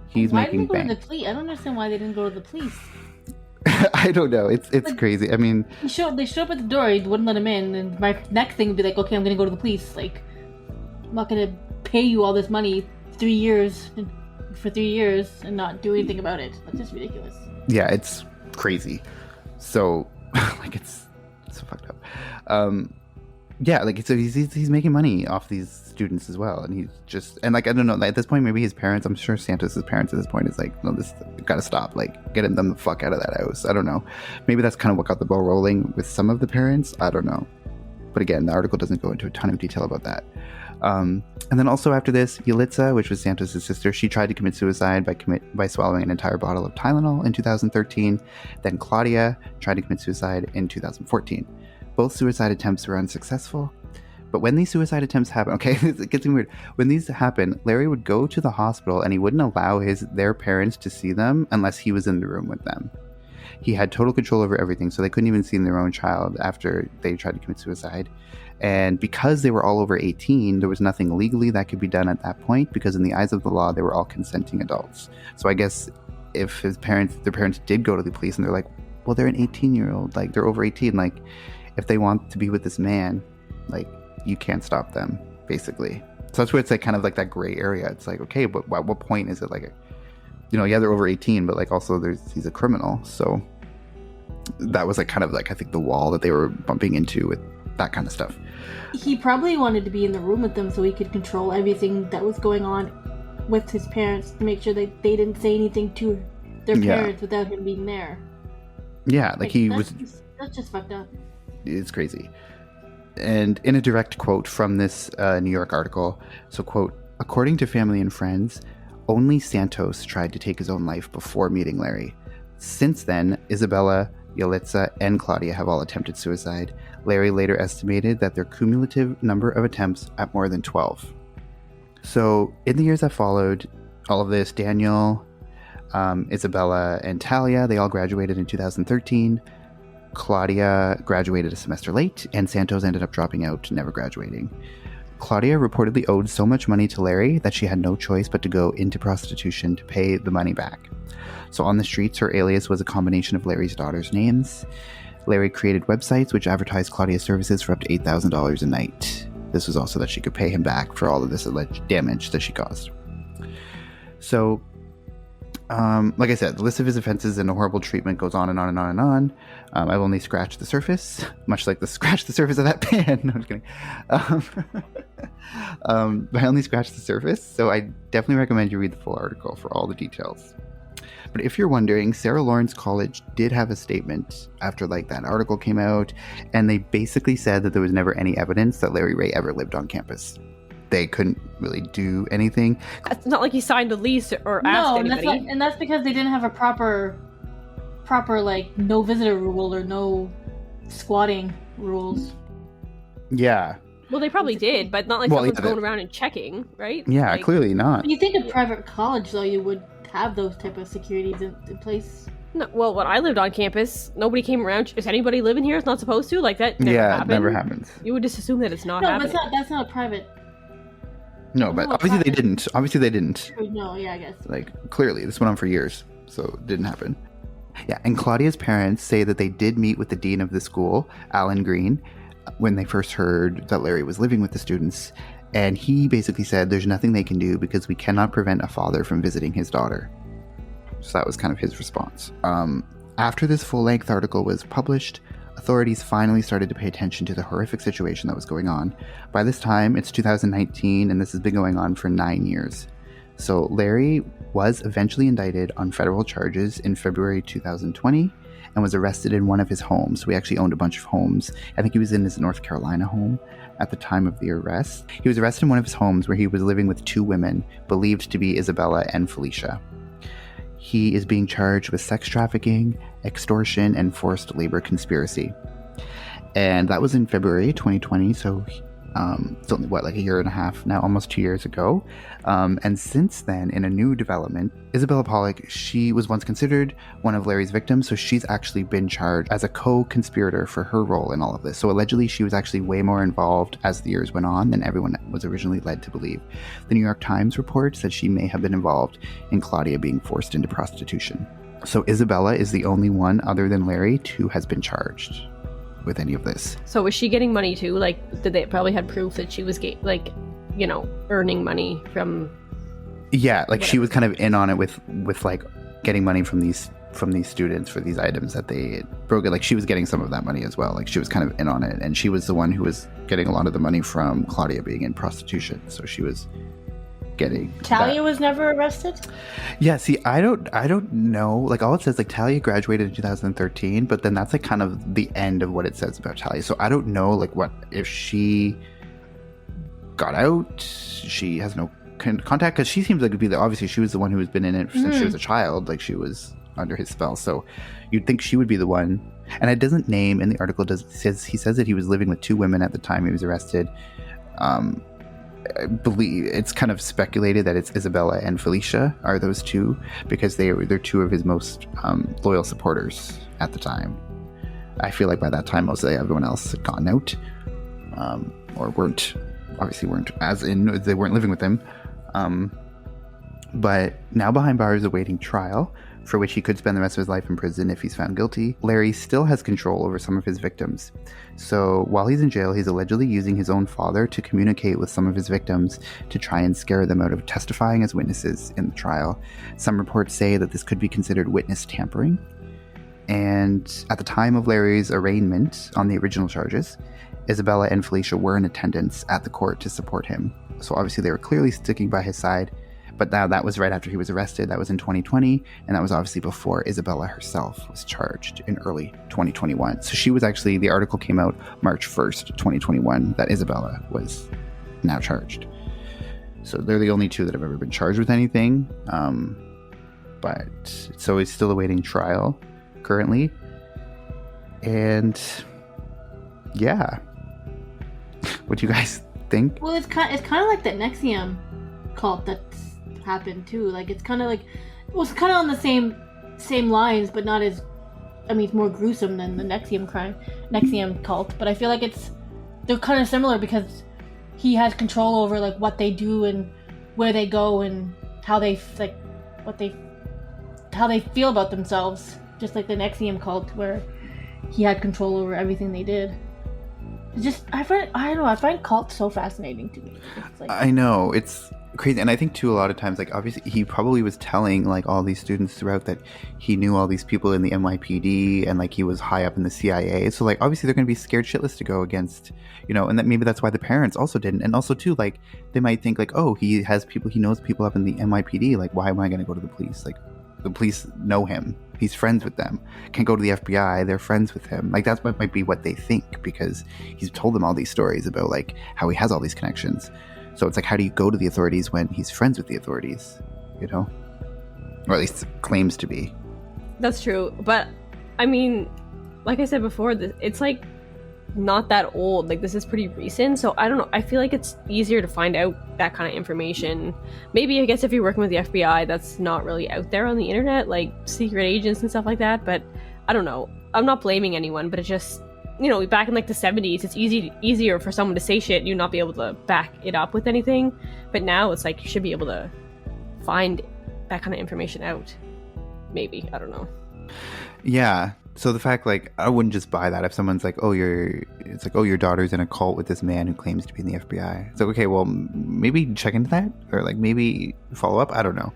he's making bank. Why didn't they go to the police? I don't understand why they didn't go to the police. I don't know. It's like, crazy. I mean... They show up at the door, he wouldn't let him in, and my next thing would be like, okay, I'm going to go to the police. Like, I'm not going to pay you all this money 3 years for 3 years and not do anything about it. That's just ridiculous. Yeah, it's crazy. So, like, it's so fucked up. Yeah, like, so he's making money off these students as well, and he's just, and, like, I don't know, at this point, maybe his parents, I'm sure Santos's parents at this point is like, no, this gotta stop, like, getting them the fuck out of that house. I don't know. Maybe that's kind of what got the ball rolling with some of the parents. I don't know. But again, the article doesn't go into a ton of detail about that. And then also after this, Yelitsa, which was Santos' sister, she tried to commit suicide by swallowing an entire bottle of Tylenol in 2013. Then Claudia tried to commit suicide in 2014. Both suicide attempts were unsuccessful. But when these suicide attempts happen, okay, it gets weird. When these happen, Larry would go to the hospital and he wouldn't allow their parents to see them unless he was in the room with them. He had total control over everything, so they couldn't even see their own child after they tried to commit suicide. And because they were all over 18, there was nothing legally that could be done at that point, because in the eyes of the law, they were all consenting adults. So I guess if their parents did go to the police and they're like, well, they're an 18-year-old, like they're over 18, like if they want to be with this man, like you can't stop them, basically. So that's where it's like kind of like that gray area. It's like, okay, but at what point is it like, yeah, they're over 18, but like also he's a criminal. So that was like kind of like, I think, the wall that they were bumping into with that kind of stuff. He probably wanted to be in the room with them so he could control everything that was going on with his parents to make sure that they didn't say anything to their parents without him being there. Yeah, like he that's was... That's just fucked up. It's crazy. And in a direct quote from this New York article, so quote, according to family and friends, only Santos tried to take his own life before meeting Larry. Since then, Isabella, Yelitsa, and Claudia have all attempted suicide. Larry later estimated that their cumulative number of attempts at more than 12. So in the years that followed all of this, Daniel, Isabella, and Talia, they all graduated in 2013. Claudia graduated a semester late, and Santos ended up dropping out, never graduating. Claudia reportedly owed so much money to Larry that she had no choice but to go into prostitution to pay the money back. So on the streets, her alias was a combination of Larry's daughters' names. Larry created websites which advertised Claudia's services for up to $8,000 a night. This was also that she could pay him back for all of this alleged damage that she caused. So, like I said, the list of his offenses and horrible treatment goes on and on and on and on. I've only scratched the surface, much like scratch the surface of that pan. No, I'm just kidding. But I only scratched the surface, so I definitely recommend you read the full article for all the details. But if you're wondering, Sarah Lawrence College did have a statement after that article came out, and they basically said that there was never any evidence that Larry Ray ever lived on campus. They couldn't really do anything. It's not like he signed a lease or asked anybody. And that's because they didn't have a proper no visitor rule or no squatting rules. Yeah. Well, they probably did, but not someone's going around and checking, right? Yeah, clearly not. You think a private college, though, you would have those type of securities in place. No, well, when I lived on campus, nobody came around. Is anybody living here? It's not supposed to? That never happened. It never happens. You would just assume that it's not happening. No, but that's not a private. No, but obviously they didn't. No, yeah, I guess. Clearly, this went on for years, so it didn't happen. Yeah, and Claudia's parents say that they did meet with the dean of the school, Alan Green, when they first heard that Larry was living with the students, and he basically said there's nothing they can do because we cannot prevent a father from visiting his daughter. So that was kind of his response. After this full-length article was published, authorities finally started to pay attention to the horrific situation that was going on. By this time, it's 2019, and this has been going on for 9 years. So Larry was eventually indicted on federal charges in February 2020 and was arrested in one of his homes. So he actually owned a bunch of homes. I think he was in his North Carolina home at the time of the arrest. He was arrested in one of his homes where he was living with 2 women, believed to be Isabella and Felicia. He is being charged with sex trafficking, extortion, and forced labor conspiracy. And that was in February 2020, so it's only, a year and a half now, almost 2 years ago. And since then, in a new development, Isabella Pollock, she was once considered one of Larry's victims, so she's actually been charged as a co-conspirator for her role in all of this. So allegedly, she was actually way more involved as the years went on than everyone was originally led to believe. The New York Times reports that she may have been involved in Claudia being forced into prostitution. So Isabella is the only one other than Larry who has been charged with any of this. So was she getting money too? Did they probably had proof that she was earning money from? Yeah, she was kind of in on it with getting money from these students for these items that they broke. She was getting some of that money as well. She was kind of in on it, and she was the one who was getting a lot of the money from Claudia being in prostitution. So she was getting. Talia was never arrested? Yeah, see, I don't know. All it says, Talia graduated in 2013, but then that's kind of the end of what it says about Talia. So I don't know what if she got out. She has no contact because she seems like to be obviously she was the one who has been in it since she was a child. Like she was under his spell, so you'd think she would be the one. And it doesn't name in the article. He says that he was living with 2 women at the time he was arrested. I believe it's kind of speculated that it's Isabella and Felicia are those 2 because they're 2 of his most loyal supporters at the time. I feel like by that time most of everyone else had gone out or weren't as in they weren't living with him. But now behind bars awaiting trial, for which he could spend the rest of his life in prison if he's found guilty, Larry still has control over some of his victims. So while he's in jail, he's allegedly using his own father to communicate with some of his victims to try and scare them out of testifying as witnesses in the trial. Some reports say that this could be considered witness tampering. And at the time of Larry's arraignment on the original charges, Isabella and Felicia were in attendance at the court to support him. So obviously they were clearly sticking by his side. But now that was right after he was arrested. That was in 2020. And that was obviously before Isabella herself was charged in early 2021. So she was actually, the article came out March 1st, 2021, that Isabella was now charged. So they're the only 2 that have ever been charged with anything. But so he's still awaiting trial currently. And yeah. What do you guys think? Well, it's kind of like that NXIVM cult that's happened too. Like it's kind of like, well, it's kind of on the same lines, but not as, I mean, it's more gruesome than the NXIVM cult. But I feel like they're kind of similar because he has control over like what they do and where they go and how they like how they feel about themselves. Just like the NXIVM cult, where he had control over everything they did. It's just I find cults so fascinating to me. It's like, I know, it's crazy. And I think too, a lot of times, like obviously he probably was telling like all these students throughout that he knew all these people in the NYPD and like he was high up in the CIA. So like obviously they're going to be scared shitless to go against, and that maybe that's why the parents also didn't. And also too, like they might think like, oh, he knows people up in the NYPD. Like why am I going to go to the police? Like the police know him. He's friends with them. Can't go to the FBI. They're friends with him. Like that's what might be what they think because he's told them all these stories about like how he has all these connections. So it's like, how do you go to the authorities when he's friends with the authorities? Or at least claims to be. That's true. But I mean, like I said before, it's like not that old. Like this is pretty recent. So I don't know. I feel like it's easier to find out that kind of information. Maybe I guess if you're working with the FBI, that's not really out there on the internet, like secret agents and stuff like that. But I don't know. I'm not blaming anyone, but it's just, back in like the 70s, it's easier for someone to say shit and you not be able to back it up with anything. But now it's like you should be able to find that kind of information out. Maybe. I don't know. Yeah. So the fact, like, I wouldn't just buy that if someone's like, your daughter's in a cult with this man who claims to be in the FBI. It's like, okay, well, maybe check into that or like maybe follow up. I don't know.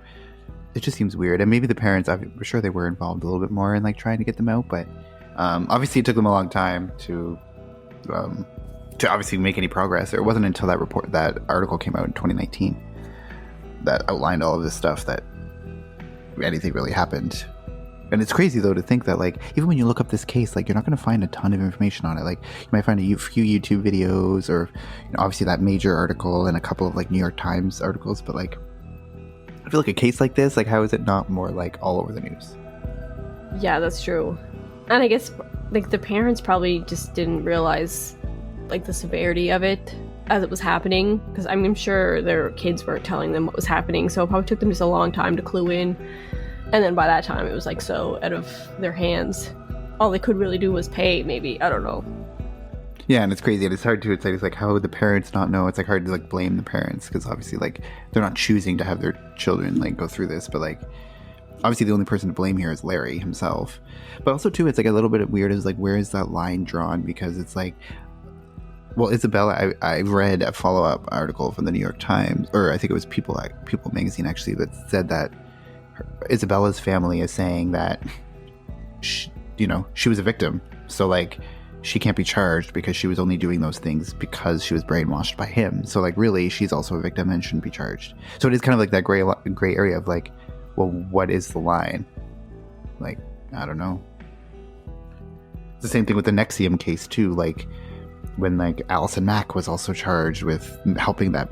It just seems weird. And maybe the parents, I'm sure they were involved a little bit more in like trying to get them out, but obviously it took them a long time to obviously make any progress. It wasn't until that article came out in 2019 that outlined all of this stuff that anything really happened. And it's crazy though to think that like even when you look up this case, like you're not going to find a ton of information on it. Like you might find a few YouTube videos or obviously that major article and a couple of like New York Times articles, but like I feel like a case like this, like how is it not more like all over the news? Yeah, that's true. And I guess like the parents probably just didn't realize like the severity of it as it was happening, because I'm sure their kids weren't telling them what was happening, so it probably took them just a long time to clue in. And then by that time, it was like so out of their hands. All they could really do was pay, maybe. I don't know. Yeah, and it's crazy. And it's hard to, it's like how would the parents not know? It's like hard to like blame the parents because obviously like they're not choosing to have their children like go through this. But like obviously the only person to blame here is Larry himself. But also too, it's like a little bit weird is like where is that line drawn? Because it's like, well, Isabella, I read a follow-up article from the New York Times, or I think it was People magazine actually, that said that Isabella's family is saying that she was a victim, so like she can't be charged because she was only doing those things because she was brainwashed by him. So like really she's also a victim and shouldn't be charged. So it is kind of like that gray area of like, well, what is the line? Like I don't know. It's the same thing with the NXIVM case too. Like when like Allison Mack was also charged with helping that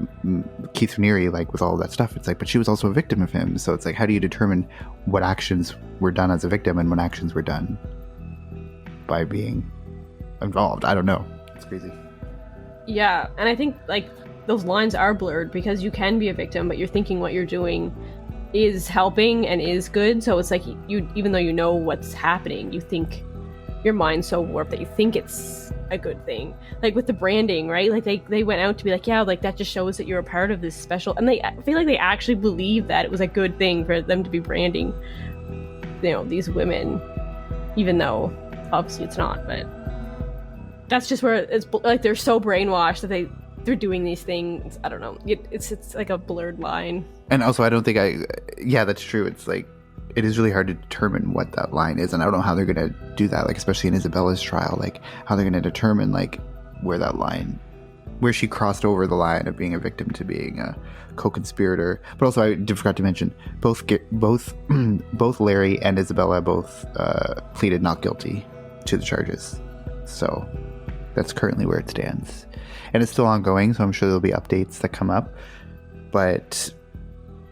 Keith Raniere, like with all of that stuff. It's like, but she was also a victim of him. So it's like, how do you determine what actions were done as a victim and what actions were done by being involved? I don't know. It's crazy. Yeah, and I think like those lines are blurred because you can be a victim, but you're thinking what you're doing is helping and is good. So it's like you, even though you know what's happening, you think your mind's so warped that you think it's a good thing. Like with the branding, right? Like they went out to be like, yeah, like that just shows that you're a part of this special, and I feel like they actually believe that it was a good thing for them to be branding, you know, these women, even though obviously it's not. But that's just where it's like they're so brainwashed that they're doing these things. I don't know. It's like a blurred line. And also, I don't think yeah, that's true. It's like, it is really hard to determine what that line is. And I don't know how they're going to do that. Like, especially in Isabella's trial, like how they're going to determine like where that line, where she crossed over the line of being a victim to being a co-conspirator. But also, I forgot to mention both Larry and Isabella both pleaded not guilty to the charges. So that's currently where it stands. And it's still ongoing, so I'm sure there'll be updates that come up. But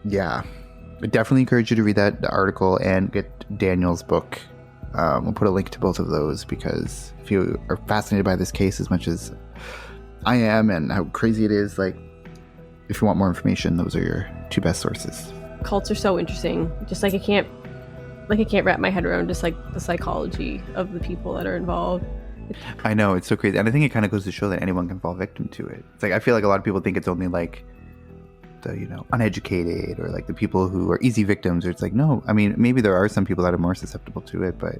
yeah, I definitely encourage you to read that article and get Daniel's book. We'll put a link to both of those, because if you are fascinated by this case as much as I am and how crazy it is, like, if you want more information, those are your two best sources. Cults are so interesting. Just like I can't wrap my head around just like the psychology of the people that are involved. I know, it's so crazy. And I think it kind of goes to show that anyone can fall victim to it. It's like, I feel like a lot of people think it's only like the, you know, uneducated or like the people who are easy victims, or it's like, no, I mean, maybe there are some people that are more susceptible to it, but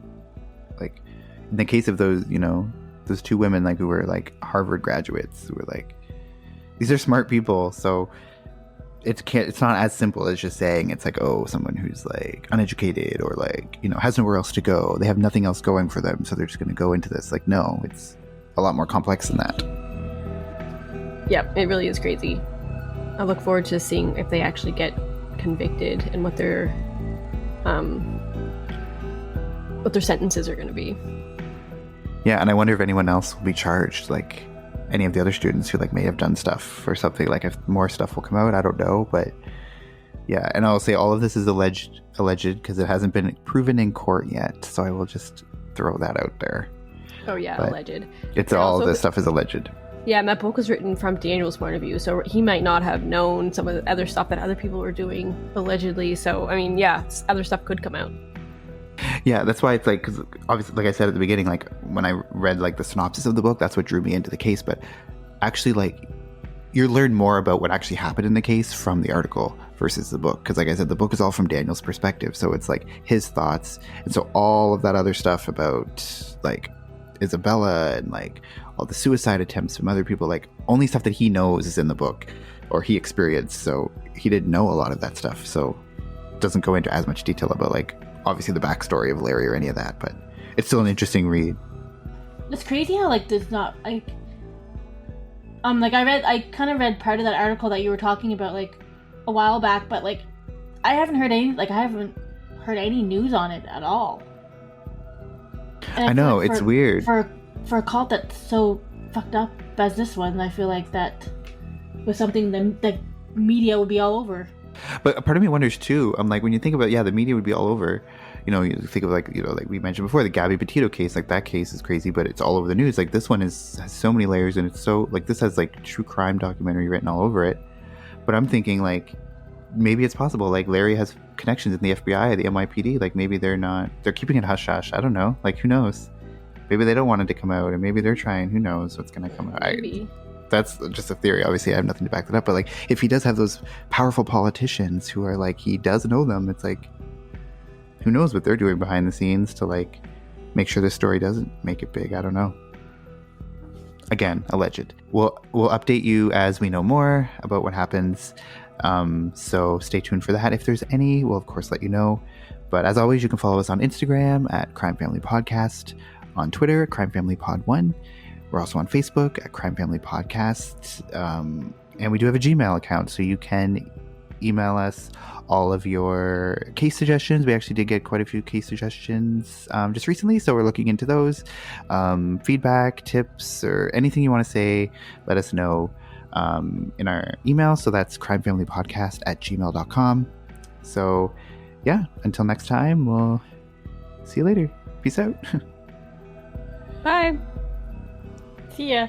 like in the case of those, you know, those two women like who were like Harvard graduates, who were like, these are smart people, so it's not as simple as just saying it's like, oh, someone who's like uneducated or like, you know, has nowhere else to go, they have nothing else going for them, so they're just going to go into this. Like, no, it's a lot more complex than that. Yeah, it really is crazy. I look forward to seeing if they actually get convicted and what their sentences are going to be. Yeah, and I wonder if anyone else will be charged, like any of the other students who like may have done stuff or something. Like if more stuff will come out, I don't know, but yeah. And I'll say all of this is alleged because it hasn't been proven in court yet. So I will just throw that out there. Oh yeah, but alleged. It's all of this stuff is alleged. Yeah, and that book was written from Daniel's point of view, so he might not have known some of the other stuff that other people were doing, allegedly. So, I mean, yeah, other stuff could come out. Yeah, that's why it's like, because obviously, like I said at the beginning, like when I read like the synopsis of the book, that's what drew me into the case. But actually, like, you learn more about what actually happened in the case from the article versus the book. Because like I said, the book is all from Daniel's perspective. So it's like his thoughts. And so all of that other stuff about like Isabella and like all the suicide attempts from other people, like only stuff that he knows is in the book or he experienced. So he didn't know a lot of that stuff. So it doesn't go into as much detail about like obviously the backstory of Larry or any of that, but it's still an interesting read. It's crazy how like there's not like I kind of read part of that article that you were talking about like a while back, but like I haven't heard any news on it at all. And I know, it's weird. For a cult that's so fucked up as this one, I feel like that was something the media would be all over. But a part of me wonders too, like when you think about, yeah, the media would be all over, you know, you think of like, you know, like we mentioned before, the Gabby Petito case, like that case is crazy, but it's all over the news. Like this one has so many layers, and it's so like, this has like true crime documentary written all over it. But I'm thinking like, maybe it's possible, like Larry has connections in the FBI, the NYPD, like maybe they're keeping it hush-hush. I don't know, like who knows? Maybe they don't want it to come out, and maybe they're trying, who knows what's going to come out. Maybe. That's just a theory. Obviously, I have nothing to back that up. But like, if he does have those powerful politicians who are like, he does know them, it's like, who knows what they're doing behind the scenes to like make sure this story doesn't make it big. I don't know. Again, alleged. We'll update you as we know more about what happens. So stay tuned for that. If there's any, we'll of course let you know. But as always, you can follow us on Instagram at Crime Family Podcast, on Twitter at Crime Family Pod 1. We're also on Facebook at Crime Family Podcast. And we do have a Gmail account, so you can email us all of your case suggestions. We actually did get quite a few case suggestions just recently, so we're looking into those. Feedback, tips, or anything you want to say, let us know in our email. So that's crimefamilypodcast@gmail.com. So yeah, until next time, we'll see you later. Peace out. Bye. See ya.